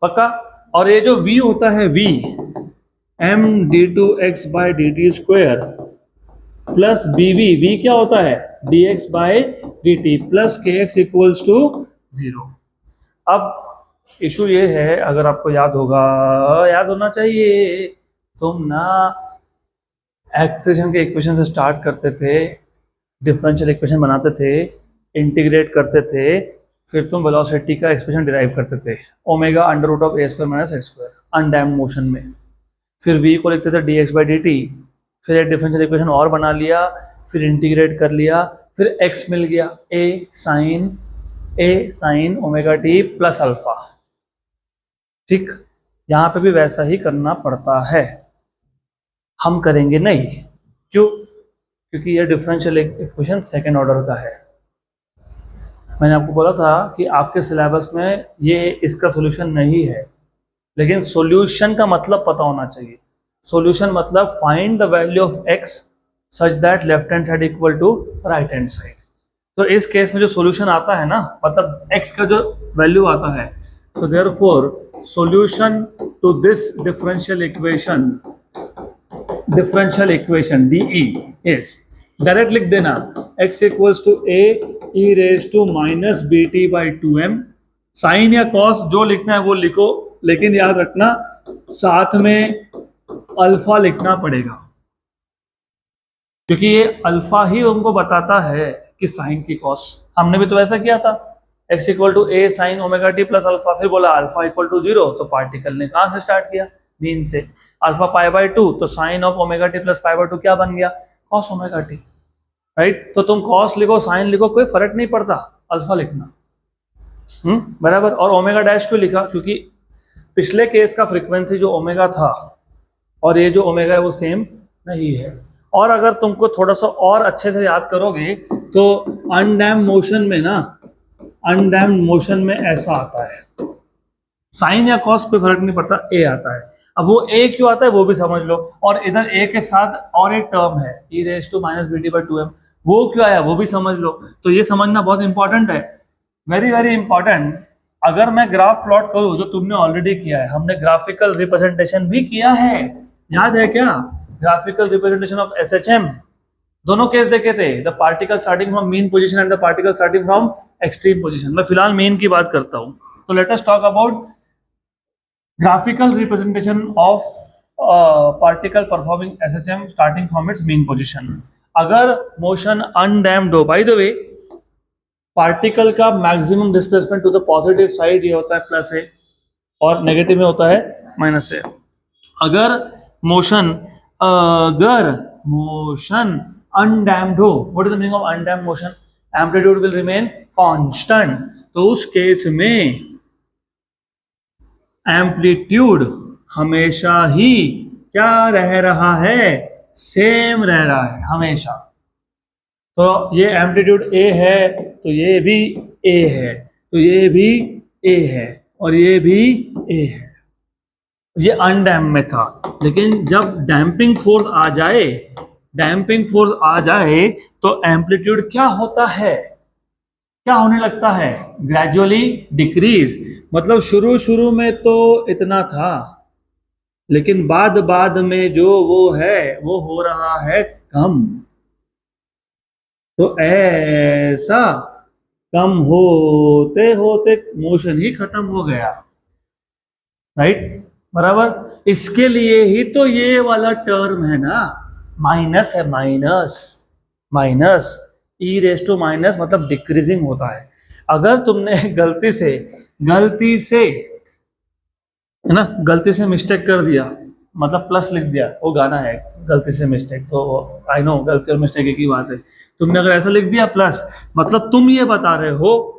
[SPEAKER 1] पक्का। और ये जो v होता है, v m d2x by dt square plus BV क्या होता है? dx by dt plus kx equals to 0। अब इशू ये है, अगर आपको याद होना चाहिए, तुम ना एक्सेलेरेशन के इक्वेशन से स्टार्ट करते थे, डिफरेंशियल इक्वेशन बनाते थे, इंटीग्रेट करते थे, फिर तुम वेलोसिटी का एक्सप्रेशन डिराइव करते थे, omega under root of a² माइनस x² अनडैम्प्ड मोशन में। फिर v को लिखते थे dx बाई dt, फिर एक डिफरेंशियल इक्वेशन और बना लिया, फिर इंटीग्रेट कर लिया, फिर x मिल गया a sine omega t plus alpha. ठीक, यहां पे भी वैसा ही करना पड़ता है, हम करेंगे नहीं। क्यों? क्योंकि ये डिफरेंशियल इक्वेशन सेकेंड ऑर्डर का है। मैंने आपको बोला था कि आपके सिलेबस में ये इसका सॉल्यूशन नहीं है, लेकिन सॉल्यूशन का मतलब पता होना चाहिए। सॉल्यूशन मतलब find the value of x such that left hand side equal to right hand side. तो इस केस में जो सॉल्यूशन आता है ना, मतलब x का जो वैल्यू आता है, तो therefore solution to this differential equation DE is, direct लिख देना, x equals to a e raise to minus bt by 2m। Sine या कॉस जो लिखना है वो लिखो, लेकिन याद रखना साथ में अल्फा लिखना पड़ेगा, क्योंकि ये अल्फा ही उनको बताता है कि साइन की कॉस। हमने भी तो ऐसा किया था, x equal to a sine omega t plus alpha, फिर बोला अल्फा इक्वल टू 0, तो पार्टिकल ने कहां से स्टार्ट किया? मीन से। अल्फा पाई बाई 2, तो sine of omega t plus pi by 2 क्या बन गया? Cos omega t, right. तो तुम कॉस लिखो, साइन लिखो, कोई फर्क नहीं पड़ता, अल्फा लिखना। बराबर। और ओमेगा डैश क्यों लिखा? क्योंकि पिछले केस का फ्रीक्वेंसी जो ओमेगा था और ये जो ओमेगा है वो सेम नहीं है। और अगर तुमको थोड़ा सा और अच्छे से याद करोगे तो अनडैम्ड मोशन में ना, अनडैम्ड मोशन में ऐसा आता है, साइन या कॉस कोई फर्क नहीं पड़ता, ए आता है। अब वो ए क्यों आता है वो भी समझ लो, और इधर ए के साथ और एक टर्म है e raise to minus B T by 2m, वो क्यों आया वो भी समझ लो। तो ये समझना बहुत इंपॉर्टेंट है, वेरी वेरी इंपॉर्टेंट। अगर मैं ग्राफ प्लॉट करूं, जो तुमने ऑलरेडी किया है, हमने ग्राफिकल रिप्रेजेंटेशन भी किया है, याद है क्या? ग्राफिकल रिप्रेजेंटेशन ऑफ एसएचएम, दोनों केस देखे थे, the particle starting from mean position and the particle starting from extreme position. मैं फिलहाल मेन की बात करता हूं। तो let us talk about graphical representation of particle performing SHM starting from its mean position। अगर मोशन अनडैम्ड हो, by the way particle का maximum displacement to the positive side ये होता है प्लस ए, और नेगेटिव में होता है माइनस ए। अगर मोशन अनडैम्ड हो, what is the meaning of undamped motion? Amplitude will remain constant. तो उस केस में एम्पलीट्यूड हमेशा ही क्या रह रहा है? सेम रह रहा है हमेशा। तो ये एम्पलीट्यूड ए है, तो ये भी ए है, तो ये भी ए है, और ये भी ए है। ये अनडैम्प में था, लेकिन जब डैम्पिंग फोर्स आ जाए, डैम्पिंग फोर्स आ जाए तो एम्पलीट्यूड क्या होता है, क्या होने लगता है? Gradually decrease. मतलब शुरू में तो इतना था, लेकिन बाद में जो वो है वो हो रहा है कम। तो ऐसा कम होते होते मोशन ही खत्म हो गया, राइट? बराबर। इसके लिए ही तो ये वाला टर्म है ना, माइनस है, minus minus e raise to minus, मतलब डिक्रीजिंग होता है। अगर तुमने गलती से है ना, गलती से मिस्टेक कर दिया, मतलब प्लस लिख दिया, वो गाना है गलती से मिस्टेक, तो आई नो गलती और मिस्टेक एक ही बात है। तुमने अगर ऐसा लिख दिया प्लस, मतलब तुम ये बता रहे हो,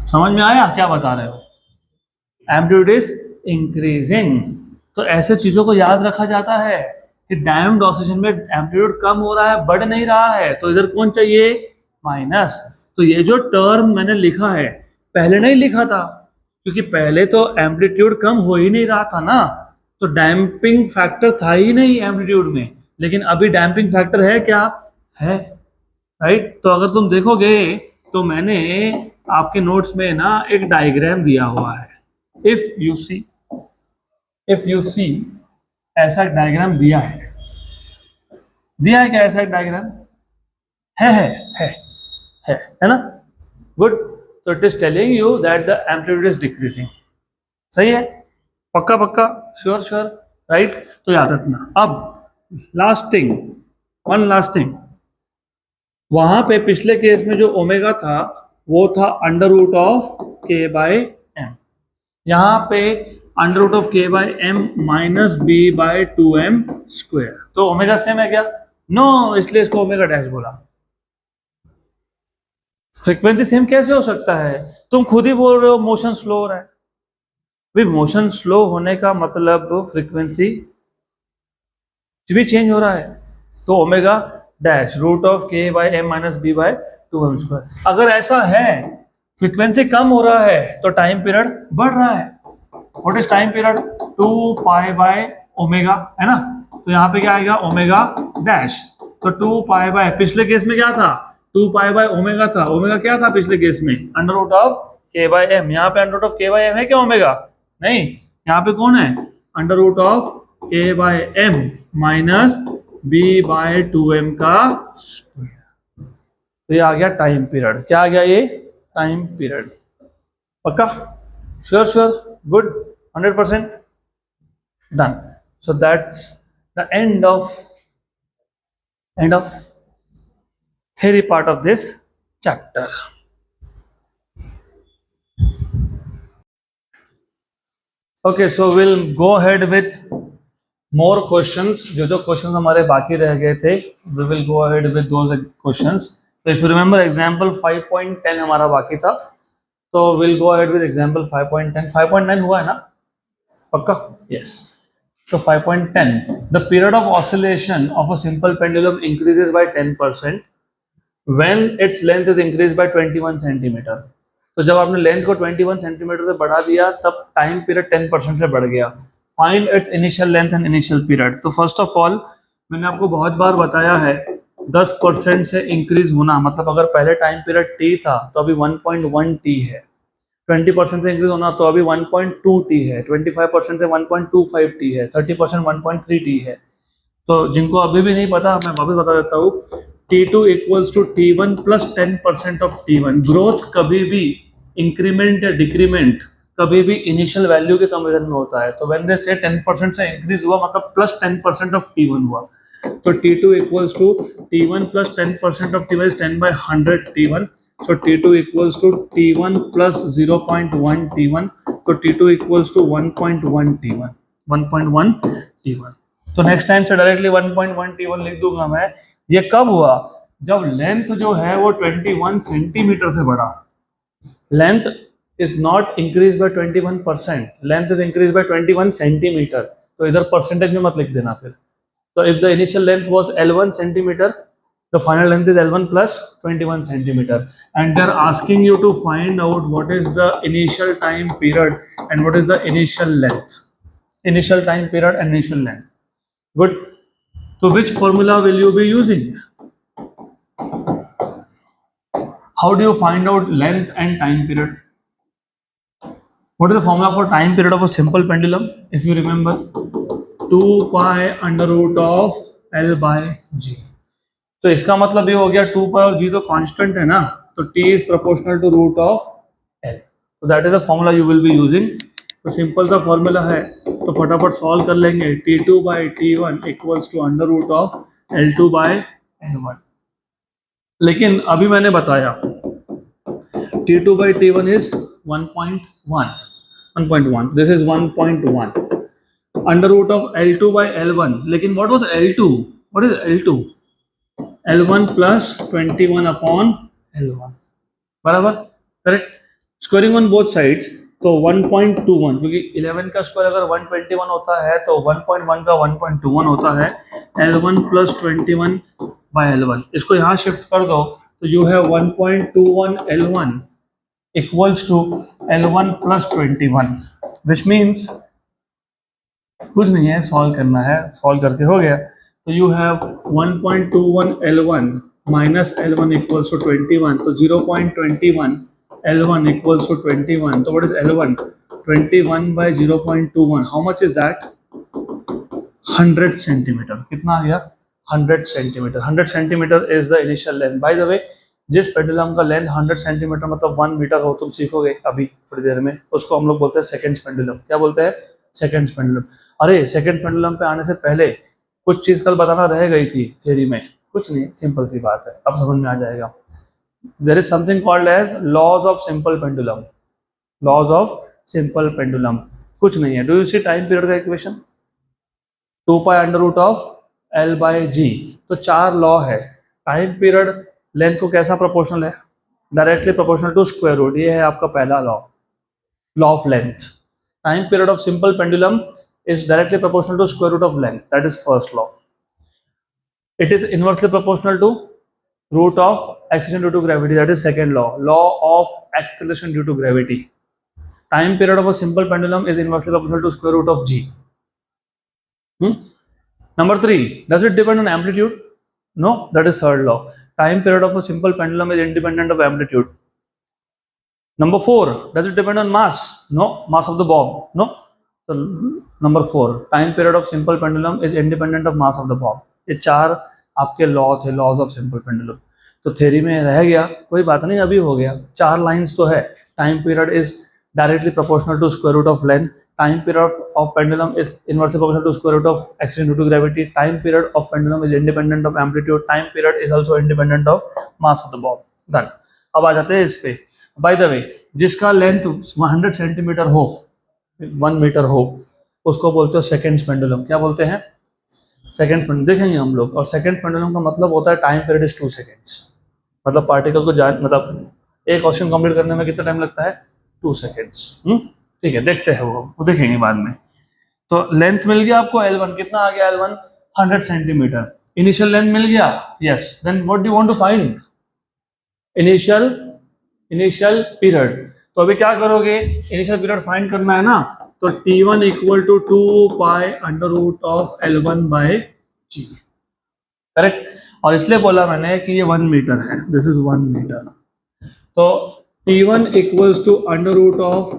[SPEAKER 1] समझ में आया क्या बता रहे हो? Amplitude is increasing. तो ऐसे चीजों को याद रखा जाता है कि डैम्प्ड ऑसिलेशन में एम्पलीट्यूड कम हो रहा है, बढ़ नहीं रहा है, तो इधर कौन चाहिए? माइनस। तो ये जो टर्म मैंने लिखा है पहले नहीं लिखा था, क्योंकि पहले तो एम्पलीट्यूड कम हो ही नहीं रहा था ना, तो डैम्पिंग फैक्टर था ही नहीं एम्पलीट्यूड में। लेकिन अभी डैम्पिंग फैक्टर है क्या? है, राइट? तो अगर तुम देखोगे तो मैंने आपके नोट्स में ना एक डायग्राम दिया हुआ है। इफ यू सी ऐसा डायग्राम दिया है क्या? ऐसा एक डायग्राम है ना? गुड। तो it is telling you that the amplitude is decreasing. सही है? पक्का श्योर राइट? तो याद रखना। अब वन लास्ट थिंग, वहां पे पिछले केस में जो ओमेगा था वो था under root of k by m, यहां पे under root of k by m minus b by 2m square. तो ओमेगा सेम है क्या? नो, इसलिए इसको ओमेगा डैश बोला। फ्रीक्वेंसी सेम कैसे हो सकता है? तुम खुद ही बोल रहे हो मोशन स्लो हो रहा है। भाई मोशन स्लो होने का मतलब फ्रीक्वेंसी भी चेंज हो रहा है। तो omega dash root of k by m minus b by 2m square. अगर ऐसा है, फ्रीक्वेंसी कम हो रहा है तो टाइम पीरियड बढ़ रहा है। What is time period? 2 pi by omega, है ना? तो यहाँ पे क्या आएगा? Omega dash. तो 2 पाई बाय, पिछले केस में क्या था? 2 पाई बाय ओमेगा था। ओमेगा क्या था पिछले केस में? Under root of k by m. यहाँ पे under root of k by m है क्या ओमेगा? नहीं, यहाँ पे कौन है? Under root of k by m minus b by 2m का स्क्वायर। तो ये आ गया टाइम पीरियड। क्या आ गया ये? Time period. पक्का? Sure good, 100% done. So that's the end of theory part of this chapter. Okay, so we'll go ahead with more questions. जो questions हमारे बाकी रह गए थे, we will go ahead with those questions. So if you remember example 5.10 हमारा बाकी था, तो we'll go ahead with example 5.10. 5.9 हुआ है ना? पक्का? यस। तो 5.10 the period of oscillation of a simple pendulum increases by 10% when its length is increase by 21 centimetre. तो जब आपने लेंथ को 21 सेंटीमीटर से बढ़ा दिया तब टाइम पीरियड 10% से बढ़ गया। Find its initial length and initial period. तो फर्स्ट ऑफ ऑल मैंने आपको बहुत बार बताया है 10% से इंक्रीज होना मतलब अगर पहले टाइम पीरियड t था तो अभी 1.1 t है, 20% से इंक्रीज होना तो अभी 1.2 t है, 25% से 1.25 t है, 30% 1.3 t है। तो जिनको अभी भी नहीं पता मैं वापस बता देता हूँ, T2 equals to T1 plus 10% of T1। Growth कभी भी इंक्रीमेंट या डिक्रीमेंट कभी भी इनिशियल वैल्यू के कंपेरिजन में होता है। तो व्हेन दे से 10% से इंक्रीज हुआ मतलब प्लस 10% ऑफ T1 हुआ। तो T2 equals to T1 plus 10% of T1 is 10/100 T1। So T2 equals to T1 plus 0.1 T1. तो T2 equals to 1.1 T1. 1.1 T1. तो नेक्स्ट टाइम से डायरेक्टली 1.1 T1 लिख दूंगा मैं। ये कब हुआ? जब लेंथ जो है वो 21 सेंटीमीटर से बढ़ा। Length is not increase by 21%, length is increase by 21 centimetre. तो इधर परसेंटेज में मत लिख देना फिर। So if the initial length was L1 centimeter, the final length is L1 plus 21 centimeter, and they're asking you to find out what is the initial time period and what is the initial length. Initial time period and initial length. Good. So which formula will you be using? How do you find out length and time period? What is the formula for time period of a simple pendulum? If you remember, 2 pi under root of L by G। तो इसका मतलब ये हो गया 2 pi और G तो constant है ना, तो T is proportional to root of L। तो that is the formula you will be using. तो सिंपल सा फॉर्मूला है तो फटाफट सॉल्व कर लेंगे। T2 by T1 equals to under root of L2 by L1। लेकिन अभी मैंने बताया T2 by T1 is 1.1, this is 1.1 under root of L2 by L1। लेकिन what was L2? What is L2? L1 plus 21 upon L1 बराबर correct. Squaring on both sides तो 1.21 क्योंकि 11 का square अगर 121 होता है तो 1.1 का 1.21 होता है। L1 प्लस 21 by L1 इसको यहाँ शिफ्ट कर दो तो यू है 1.21 L1 equals to L1 plus 21 which means कुछ नहीं है, सॉल्व करना है, सॉल्व करके हो गया। तो you have 1.21 L1 minus L1 equals to 21। तो 0.21 L1 इक्वल्स टू 21। तो what is L1? 21 by 0.21। How much is that? 100 centimetre. कितना आ गया? 100 centimetre. 100 centimetre is the initial length. By the way जिस पेंडुलम का लेंथ 100 सेंटीमीटर मतलब 1 metre हो, तुम सीखोगे अभी थोड़ी देर में, उसको हम लोग बोलते हैं सेकेंड्स पेंडुलम। क्या बोलते हैं? Seconds pendulum. अरे सेकेंड पेंडुलम पे आने से पहले कुछ चीज कल बताना रह गई थी थ्योरी में। कुछ नहीं, सिंपल सी बात है, अब समझ में आ जाएगा। There is something called as laws of simple pendulum. Laws of simple pendulum कुछ नहीं है। Do you see time period का equation? 2 pi under root of L by G। तो 4 लॉ है। टाइम पीरियड लेंथ को कैसा प्रोपोर्शनल है? Directly proportional to square root. ये है आपका पहला law, law of length. Time period of simple pendulum is directly proportional to square root of length. That is first law. It is inversely proportional to root of acceleration due to gravity. That is second law. Law of acceleration due to gravity. Time period of a simple pendulum is inversely proportional to square root of G. Number 3. Does it depend on amplitude? No. That is third law. Time period of a simple pendulum is independent of amplitude. Number 4. Does it depend on mass? No. Mass of the bob? No. तो number 4 time period of simple pendulum is independent of mass of the Bob. ये 4 आपके law थे, laws of simple pendulum. तो theory में रह गया, कोई बात नहीं, अभी हो गया। 4 लाइंस तो है। Time period is directly proportional to square root of length. Time period of pendulum is inversely proportional to square root of acceleration due to gravity. Time period of pendulum is independent of amplitude. Time period is also independent of mass of the bob. Done. अब आ जाते हैं इस पे। Bye the वे जिसका length 100 centimetre हो, 1 metre हो, उसको बोलते हो सेकेंड्स पेंडुलम। क्या बोलते हैं? सेकेंड पेंडुलम देखेंगे हम लोग। और सेकेंड पेंडुलम का मतलब होता है टाइम पीरियड इज 2 सेकेंड्स। मतलब पार्टिकल को मतलब एक क्वेश्चन कंप्लीट करने में कितना टाइम लगता है? 2 सेकेंड्स। ठीक है, देखते हैं वो देखेंगे बाद में। तो लेंथ मिल गया आपको L1, कितना आ गया L1? 100 सेंटीमीटर। इनिशियल लेंथ मिल गया, yes. Then what do you want to find? Initial period. तो अभी क्या करोगे, इनिशियल पीरियड फाइंड करना है ना, तो T1 equal to 2 pi under root of L1 by G, correct. और इसलिए बोला मैंने कि ये 1 मीटर है, दिस इज 1 मीटर। तो T1 equals to under root of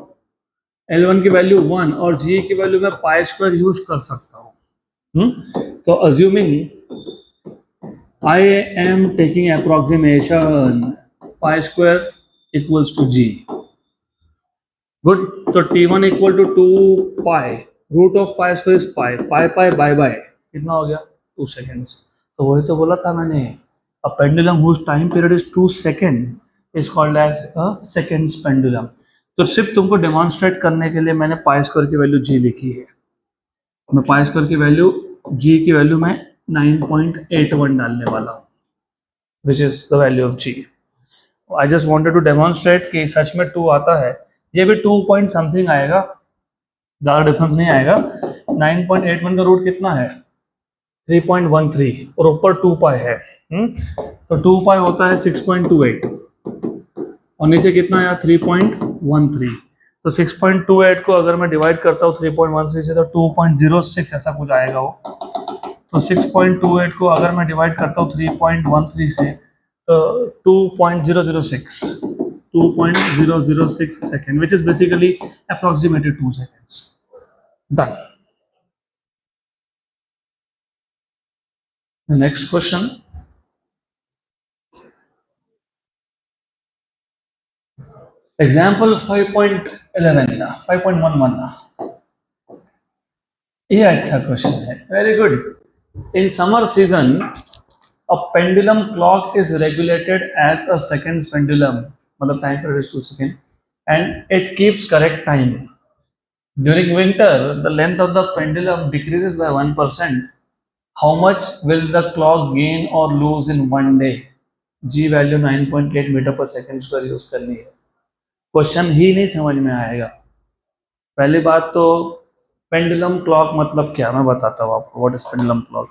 [SPEAKER 1] L1 की वैल्यू 1 और G की वैल्यू मैं पाई स्क्वायर यूज कर सकता हूँ। तो assuming I am taking approximation pi square equals to G. Good. तो T1 equal to 2 pi, root of pi square is pi, pi pi by by कितना हो गया? 2 सेकेंड्स। तो वही तो बोला था मैंने, a pendulum whose time period is 2 second is called as a seconds pendulum. तो सिर्फ तुमको डेमोन्स्ट्रेट करने के लिए मैंने पाई स्क्वायर की वैल्यू G लिखी है। मैं पाई स्क्वायर की वैल्यू G की वैल्यू मैं 9.81 डालने वाला हूँ, which is the value of G। I just wanted to demonstrate कि सच में 2 आता है, ये भी 2 पॉइंट समथिंग आएगा, ज़्यादा डिफरेंस नहीं आएगा। 9.81 का रूट कितना है? 3.13 और ऊपर 2 पाई है। तो 2 पाई होता है 6.28 और नीचे कितना आया? 3.13। तो 6.28 को अगर मैं डिवाइड करता हूँ 3.13 से तो 2.06 ऐसा कुछ आएगा वो। तो 6.28 को अगर मैं डिवाइड करता हूँ 3.13 से तो 2.006 second, which is basically approximately 2 seconds. Done. The next question. Example 5.11, 5.11. ये अच्छा क्वेश्चन है, very good. In summer season a pendulum clock is regulated as a seconds pendulum, मतलब time period is 2 seconds, and it keeps correct time. During winter, the length of the pendulum decreases by 1%. How much will the clock gain or lose in one day? G value 9.8 metre per second square use करनी है। Question ही नहीं समझ में आएगा। पहली बात तो pendulum clock मतलब क्या, मैं बताता हूँ आपको व्हाट इज पेंडुलम क्लॉक।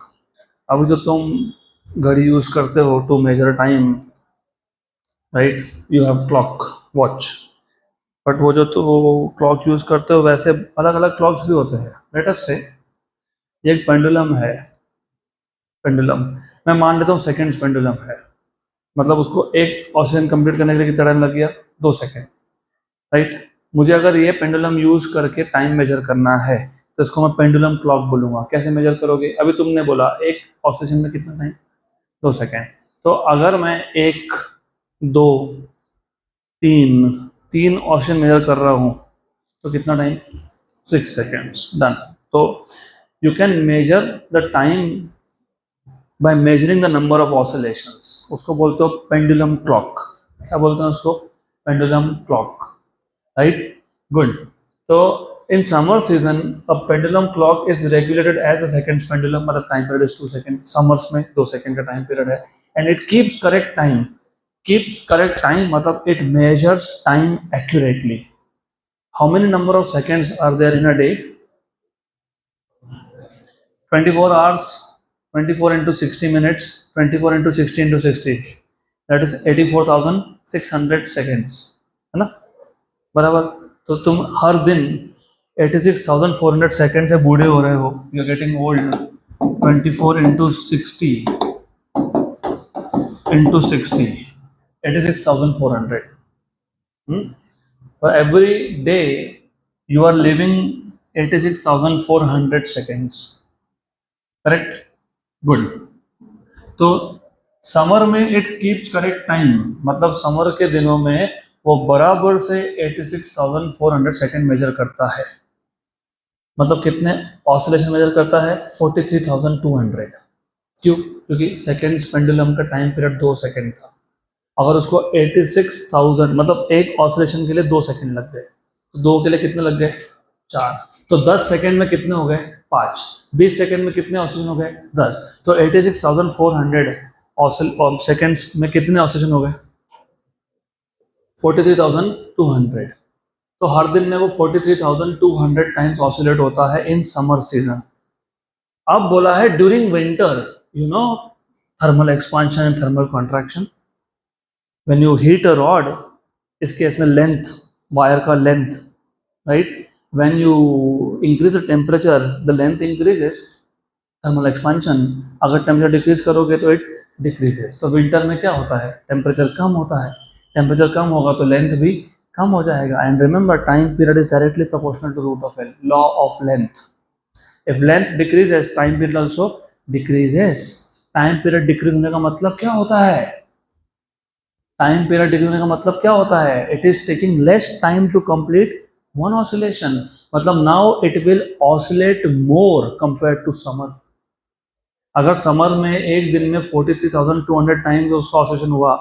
[SPEAKER 1] अभी जो तुम घड़ी यूज करते हो to measure time, right, you have clock watch, but वो जो तो क्लॉक यूज करते हो वैसे अलग अलग क्लॉक्स भी होते हैं। लेट अस से एक पेंडुलम है, पेंडुलम मैं मान लेता हूँ सेकेंड्स पेंडुलम है, मतलब उसको एक ऑसिलेशन कंप्लीट करने के लिए कितना टाइम लग गया? 2 सेकेंड, राइट। मुझे अगर ये पेंडुलम यूज करके टाइम मेजर करना है तो इसको मैं पेंडुलम क्लॉक बोलूँगा। कैसे मेजर करोगे? अभी तुमने बोला एक ऑसिलेशन में कितना टाइम? 2 सेकेंड। तो अगर मैं 1 2 3 ऑसिलेशन मेजर कर रहा हूँ तो कितना टाइम? 6 सेकेंड्स। डन। तो you can measure the time by measuring the number of oscillations, उसको बोलते हो पेंडुलम क्लॉक। क्या बोलते हैं उसको? Pendulum clock, right, good. तो in summer season a pendulum clock is regulated as a seconds pendulum, मतलब time period is 2 second, summers में 2 सेकेंड का टाइम पीरियड है, and it keeps correct time. Keeps correct time मतलब it measures time accurately. How many number of seconds are there in a day? 24 hours, 24 into 60 minutes, 24 into 60 into 60, that is 84,600 seconds, है ना, बराबर। तो तुम हर दिन 86,400 second से बूढ़े हो रहे हो, you are getting old. 24 into 60 into 60, 86,400. For every day you are living 86,400 seconds, correct, good. तो समर में इट कीप्स करेक्ट टाइम, मतलब समर के दिनों में वो बराबर से 86,400 सेकेंड मेजर करता है। मतलब कितने ऑसिलेशन मेजर करता है? 43,200। क्यों? क्योंकि सेकेंड्स पेंडुलम का टाइम पीरियड 2 सेकेंड था। अगर उसको 86,000 मतलब एक ऑसिलेशन के लिए 2 सेकेंड लग गए, तो 2 के लिए कितने लग गए? 4। तो 10 सेकेंड में कितने हो गए? 5। 20 सेकेंड में कितने ऑसिलेशन हो गए? 10। तो 86,400 सेकेंड्स में कितने ऑसिलेशन हो गए? 43,200। तो हर दिन में वो 43,200 टाइम्स ऑसिलेट होता है इन समर सीजन। अब बोला है during winter, you know, thermal expansion and thermal contraction, when you heat a rod, इस केस में लेंथ, वायर का length, right, when you increase the temperature the length increases, thermal expansion, अगर temperature decrease करोगे तो it decreases. तो winter में क्या होता है, टेम्परेचर कम होता है, टेम्परेचर कम होगा तो लेंथ भी कम हो जाएगा। And remember time period is directly proportional to root of L, law of length. If length decreases time period also decreases. Time period decrease होने का मतलब क्या होता है, टाइम पीरियड डिक्रीज होने का मतलब क्या होता है, it is taking less time to complete one oscillation, मतलब now it will oscillate more compare to summer. अगर समर में एक दिन में 43,200 टाइम्स उसका ऑसिलेशन हुआ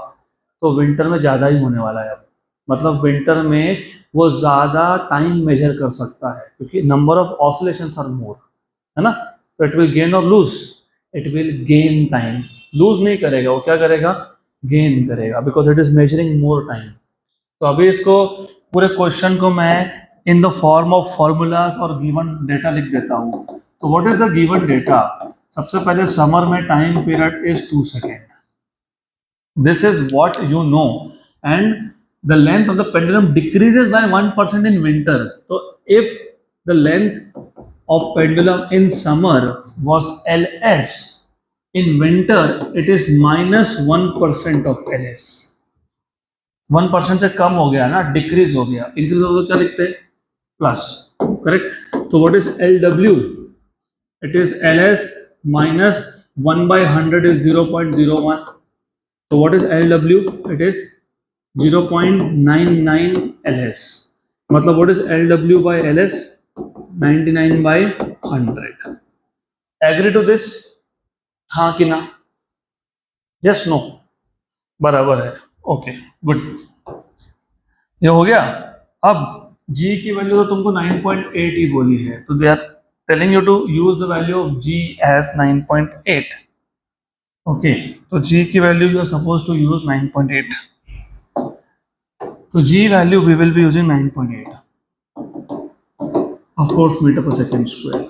[SPEAKER 1] तो विंटर में ज़्यादा ही होने वाला है। अब मतलब विंटर में वो ज़्यादा टाइम मेजर कर सकता है क्योंकि number of oscillations are more, है ना। तो इट विल गेन और lose, it will gain time, lose नहीं करेगा, वो क्या करेगा, गेन करेगा, because it is measuring more time. तो अभी इसको पूरे क्वेश्चन को मैं in the form of formulas और गिवन डेटा लिख देता हूँ। तो what is the given data, सबसे पहले समर में time period is 2 second, this is what you know, and the length of the pendulum decreases by 1% in winter. So if the length of pendulum in summer was ls, in winter it is minus 1% of ls. 1% से कम हो गया ना, decrease हो गया, increase हो तो क्या लिखते हैं, प्लस, करेक्ट। तो what is LW, it is ls minus 1/100 is 0.01. so what is LW, it is 0.99 ls, मतलब what is LW by ls, 99/100। Agree to this, हाँ कि ना, यस नो, बराबर है, ओके गुड, ये हो गया। अब g की वैल्यू तो तुमको 9.8 ही बोली है, तो they are telling you to use the value of g as 9.8, okay. तो g की value you are suppose to use 9.8, तो g value we will be using 9.8, of course meter per second square,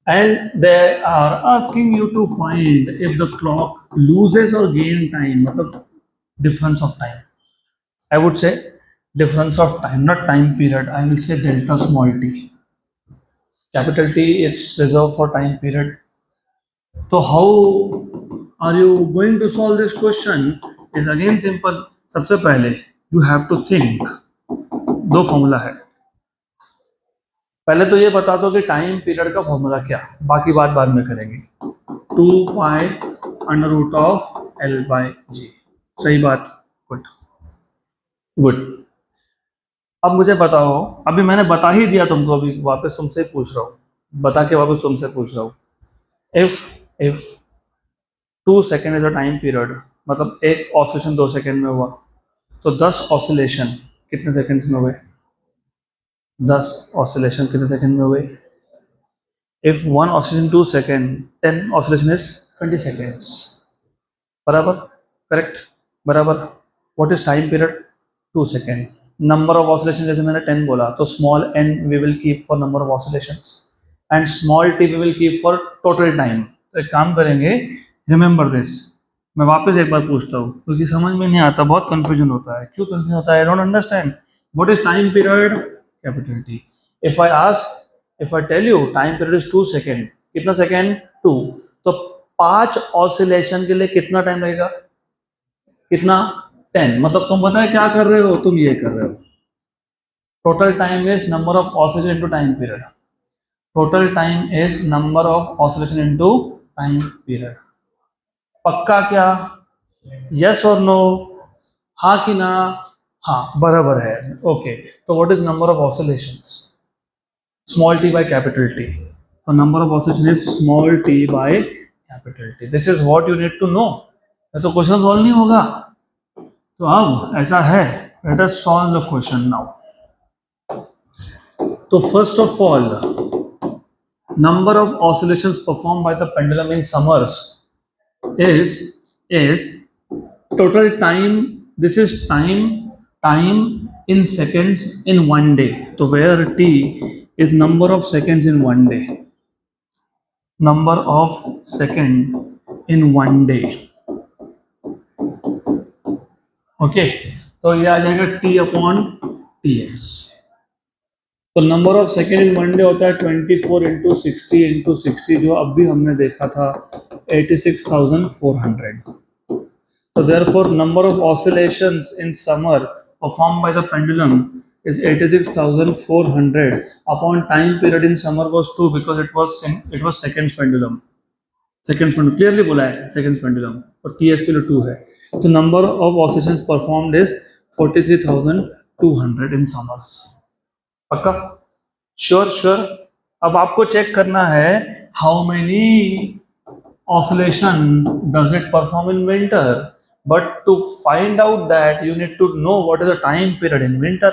[SPEAKER 1] and they are asking you to find if the clock loses or gain time, मतलब difference of time, I would say difference of time, not time period, I will say delta small t, capital T is reserved for time period. So how are you going to solve this question is again simple, सबसे पहले you have to think, दो formula है, पहले तो ये बता दो कि टाइम पीरियड का फॉर्मूला क्या, बाकी बात बाद में करेंगे, 2π√L/g, सही बात, गुड गुड। अब मुझे बताओ, अभी मैंने बता ही दिया तुमको, अभी वापस तुमसे पूछ रहा हूँ, बता के वापस तुमसे पूछ रहा हूँ, if 2 second is a time period, मतलब एक ऑसिलेशन 2 सेकेंड में हुआ, तो 10 ऑसिलेशन कितने सेकेंड्स में हुए, 10 ऑसिलेशन कितने सेकेंड में हुए, if 1 oscillation 2 second, 10 oscillation is 20 seconds, बराबर, करेक्ट, बराबर। What is time period, 2 second, number of oscillation जैसे मैंने 10 बोला, तो small n we will keep for number of oscillations and small t we will keep for total time. तो एक काम करेंगे, रिमेंबर दिस, मैं वापस एक बार पूछता हूँ क्योंकि समझ में नहीं आता, बहुत कंफ्यूजन होता है, क्यों कंफ्यूजन होता है, I don't understand. What is time period, capital T, if I ask, if I tell you time period is 2 second, कितना सेकेंड, 2, तो 5 ऑसिलेशन के लिए कितना टाइम लगेगा, कितना, 10, मतलब तुम पता है क्या कर रहे हो, तुम ये कर रहे हो, total time is number of oscillation into time period, total time is number of oscillation into time period, पक्का क्या, यस और नो, हाँ कि ना, हाँ बराबर है, ओके। तो what is number of oscillations, small t by capital T, तो number of oscillation is small t by capital T, this is what you need to know, तो क्वेश्चन सॉल्व नहीं होगा। तो अब ऐसा है, let us solve the question now. तो first of all, number of oscillations perform by the pendulum in summers is total time, this is time time in seconds in one day, तो where T is number of seconds in one day, number of second in one day. Okay, तो ये आ जाएगा T upon T S. तो number of second in one day होता है 24 into 60 into 60, जो अभी हमने देखा था 86,400। So therefore, number of oscillations in summer performed by the pendulum is 86,400 upon time period in summer was 2 because it was seconds pendulum. Seconds pendulum clearly बोला है seconds pendulum और TS के लिए 2 है। तो number of oscillations performed is 43,200 in summers। पक्का? Sure। अब आपको चेक करना है how many oscillation does it perform in winter, but to find out that you need to know what is the time period in winter।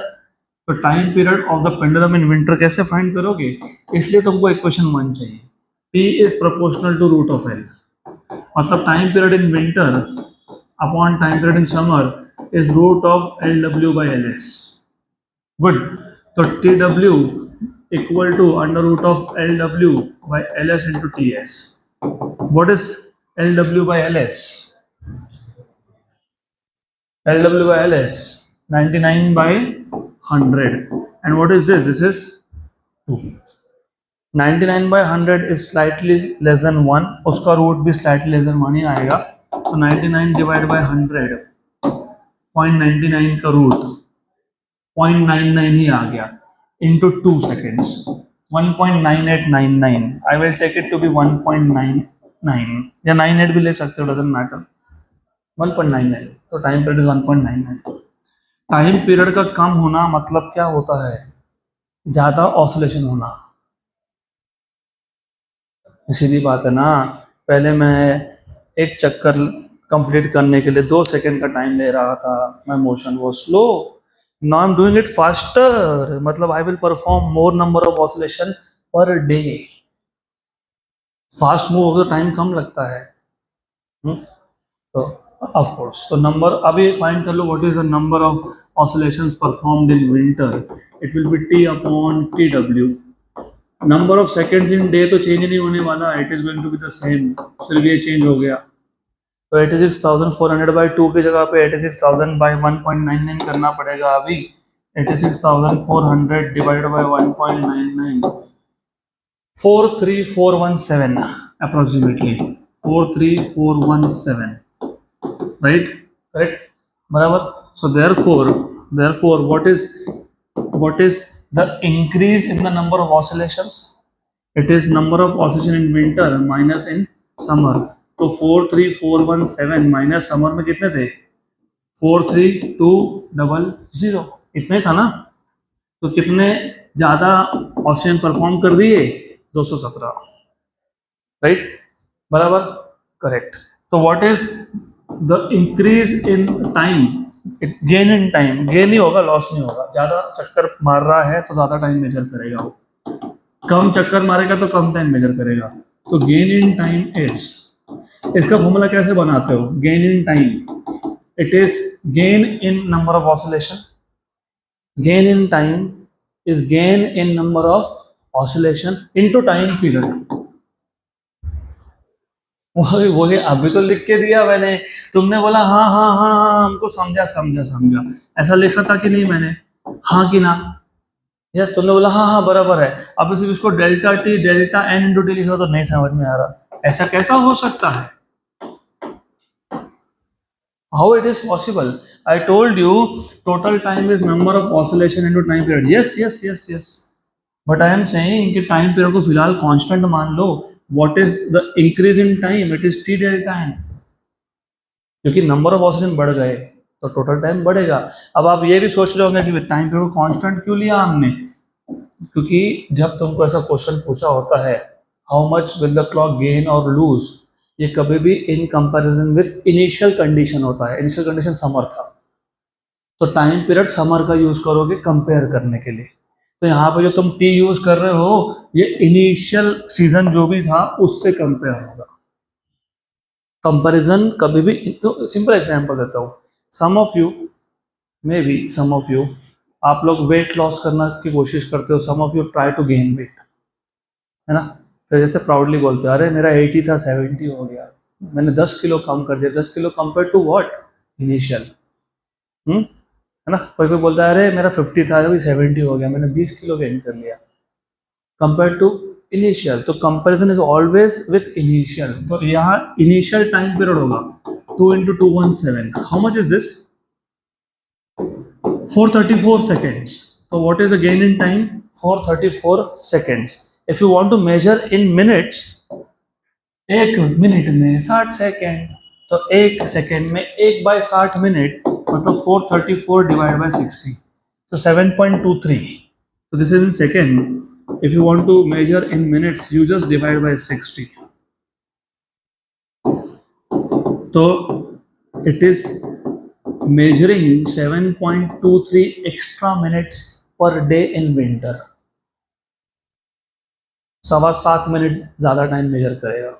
[SPEAKER 1] तो time period of the pendulum in winter कैसे find करोगे, इसलिए तुमको equation 1 चाहिए, T is proportional to root of L। मतलब time period in winter upon time period in summer is root of LW by LS। Good, तो TW equal to under root of LW by LS into TS। What is LW by LS? LW by LS 99 by 100, and what is this? This is 2। 99 by 100 is slightly less than 1, उसका root भी slightly less than 1 ही आएगा, तो 99 divide by 100 0.99 का root 0.99 ही आ गया into 2 seconds 1.9899। I will take it to be 1.99 या 98 भी ले सकते हो, doesn't matter। 1.99, तो time period is 1.99। Time period का कम होना मतलब क्या होता है, ज्यादा ऑसिलेशन होना। सीधी बात है ना, पहले मैं एक चक्कर कंप्लीट करने के लिए 2 सेकंड का टाइम ले रहा था, my motion was slow, now I'm doing it faster, मतलब I will perform more number of oscillation per day। Fast move होगा तो टाइम कम लगता है। तो ऑफ कोर्स, तो नंबर अभी फाइंड कर लो, what is the number of oscillations performed in winter, it will be T upon TW। Number of seconds in day तो चेंज नहीं होने वाला, it is going to be the same, सिर्फ ये चेंज हो गया। तो 86,400 बाई 2 की जगह पे 86,000 बाई 1.99 करना पड़ेगा। अभी 86,400 divided by 1.99 43417 approximately 43417, right? Correct, barabar। So therefore what is the increase in the number of oscillations? It is number of oscillation in winter minus in summer। तो 43417 माइनस समर में कितने थे, 43200, इतने था ना। तो कितने ज्यादा ऑसिलेशन परफॉर्म कर दिए, 217, राइट, बराबर, करेक्ट। तो what is the increase in time, gain in time, gain ही होगा, लॉस नहीं होगा। ज्यादा चक्कर मार रहा है तो ज्यादा टाइम मेजर करेगा वो, कम चक्कर मारेगा तो कम टाइम मेजर करेगा। तो गेन इन टाइम इज, इसका फॉर्मूला कैसे बनाते हो, gain in time, it is gain in number of oscillation, gain in time is gain in number of oscillation into time period. वही अभी तो लिख के दिया मैंने, तुमने बोला हाँ हाँ हाँ हाँ, हमको समझा, ऐसा लिखा था कि नहीं मैंने, हाँ कि ना, यस, तुमने बोला हाँ हाँ बराबर है। अब सिर्फ इसको delta T delta N into T लिखा तो नहीं समझ में आ रहा, ऐसा कैसा हो सकता है, how it is possible? I told you total time is number of oscillation into time period। yes, but I am saying कि time period को फिलहाल constant मान लो। what is the increase in time? it is T delta n, क्योंकि number of oscillation बढ़ गए तो total time बढ़ेगा। अब आप ये भी सोच रहे होंगे कि टाइम पीरियड को कांस्टेंट क्यों लिया हमने, क्योंकि जब तुमको ऐसा क्वेश्चन पूछा होता है how much will the clock gain और लूज, ये कभी भी in comparison with initial condition होता है। इनिशियल कंडीशन समर था, तो टाइम पीरियड समर का यूज करोगे कंपेयर करने के लिए। तो यहाँ पे जो तुम टी यूज कर रहे हो, ये इनिशियल सीजन जो भी था उससे कंपेयर होगा। कंपैरिजन कभी भी, तो सिंपल एग्जांपल देता हूँ, some of you may be some of you, आप लोग वेट लॉस करना की कोशिश करते हो, some of you try to gain weight, है ना। फिर जैसे प्राउडली बोलते हो अरे मेरा 80 था 70 हो गया, मैंने 10 किलो कम कर दिया। 10 kilo compare to what? Initial. है ना। कोई कोई बोलता है अरे मेरा 50 था अभी 70 हो गया, मैंने 20 किलो गेन कर लिया, कंपेयर टू इनिशियल। तो comparison is always with initial. तो यहाँ इनिशियल टाइम पीरियड होगा 2 into 217, how much is this? 434 seconds. So what is the gain in time? 434 seconds. If you want to measure in minutes, एक minute में 60 second, तो एक second में 1/60 minute, मतलब 434 divided by 60, so 7.23. So this is in second. If you want to measure in minutes, you just divide by 60. So it is measuring 7.23 extra minutes per day in winter. 7.25 minute ज़्यादा time major करेगा।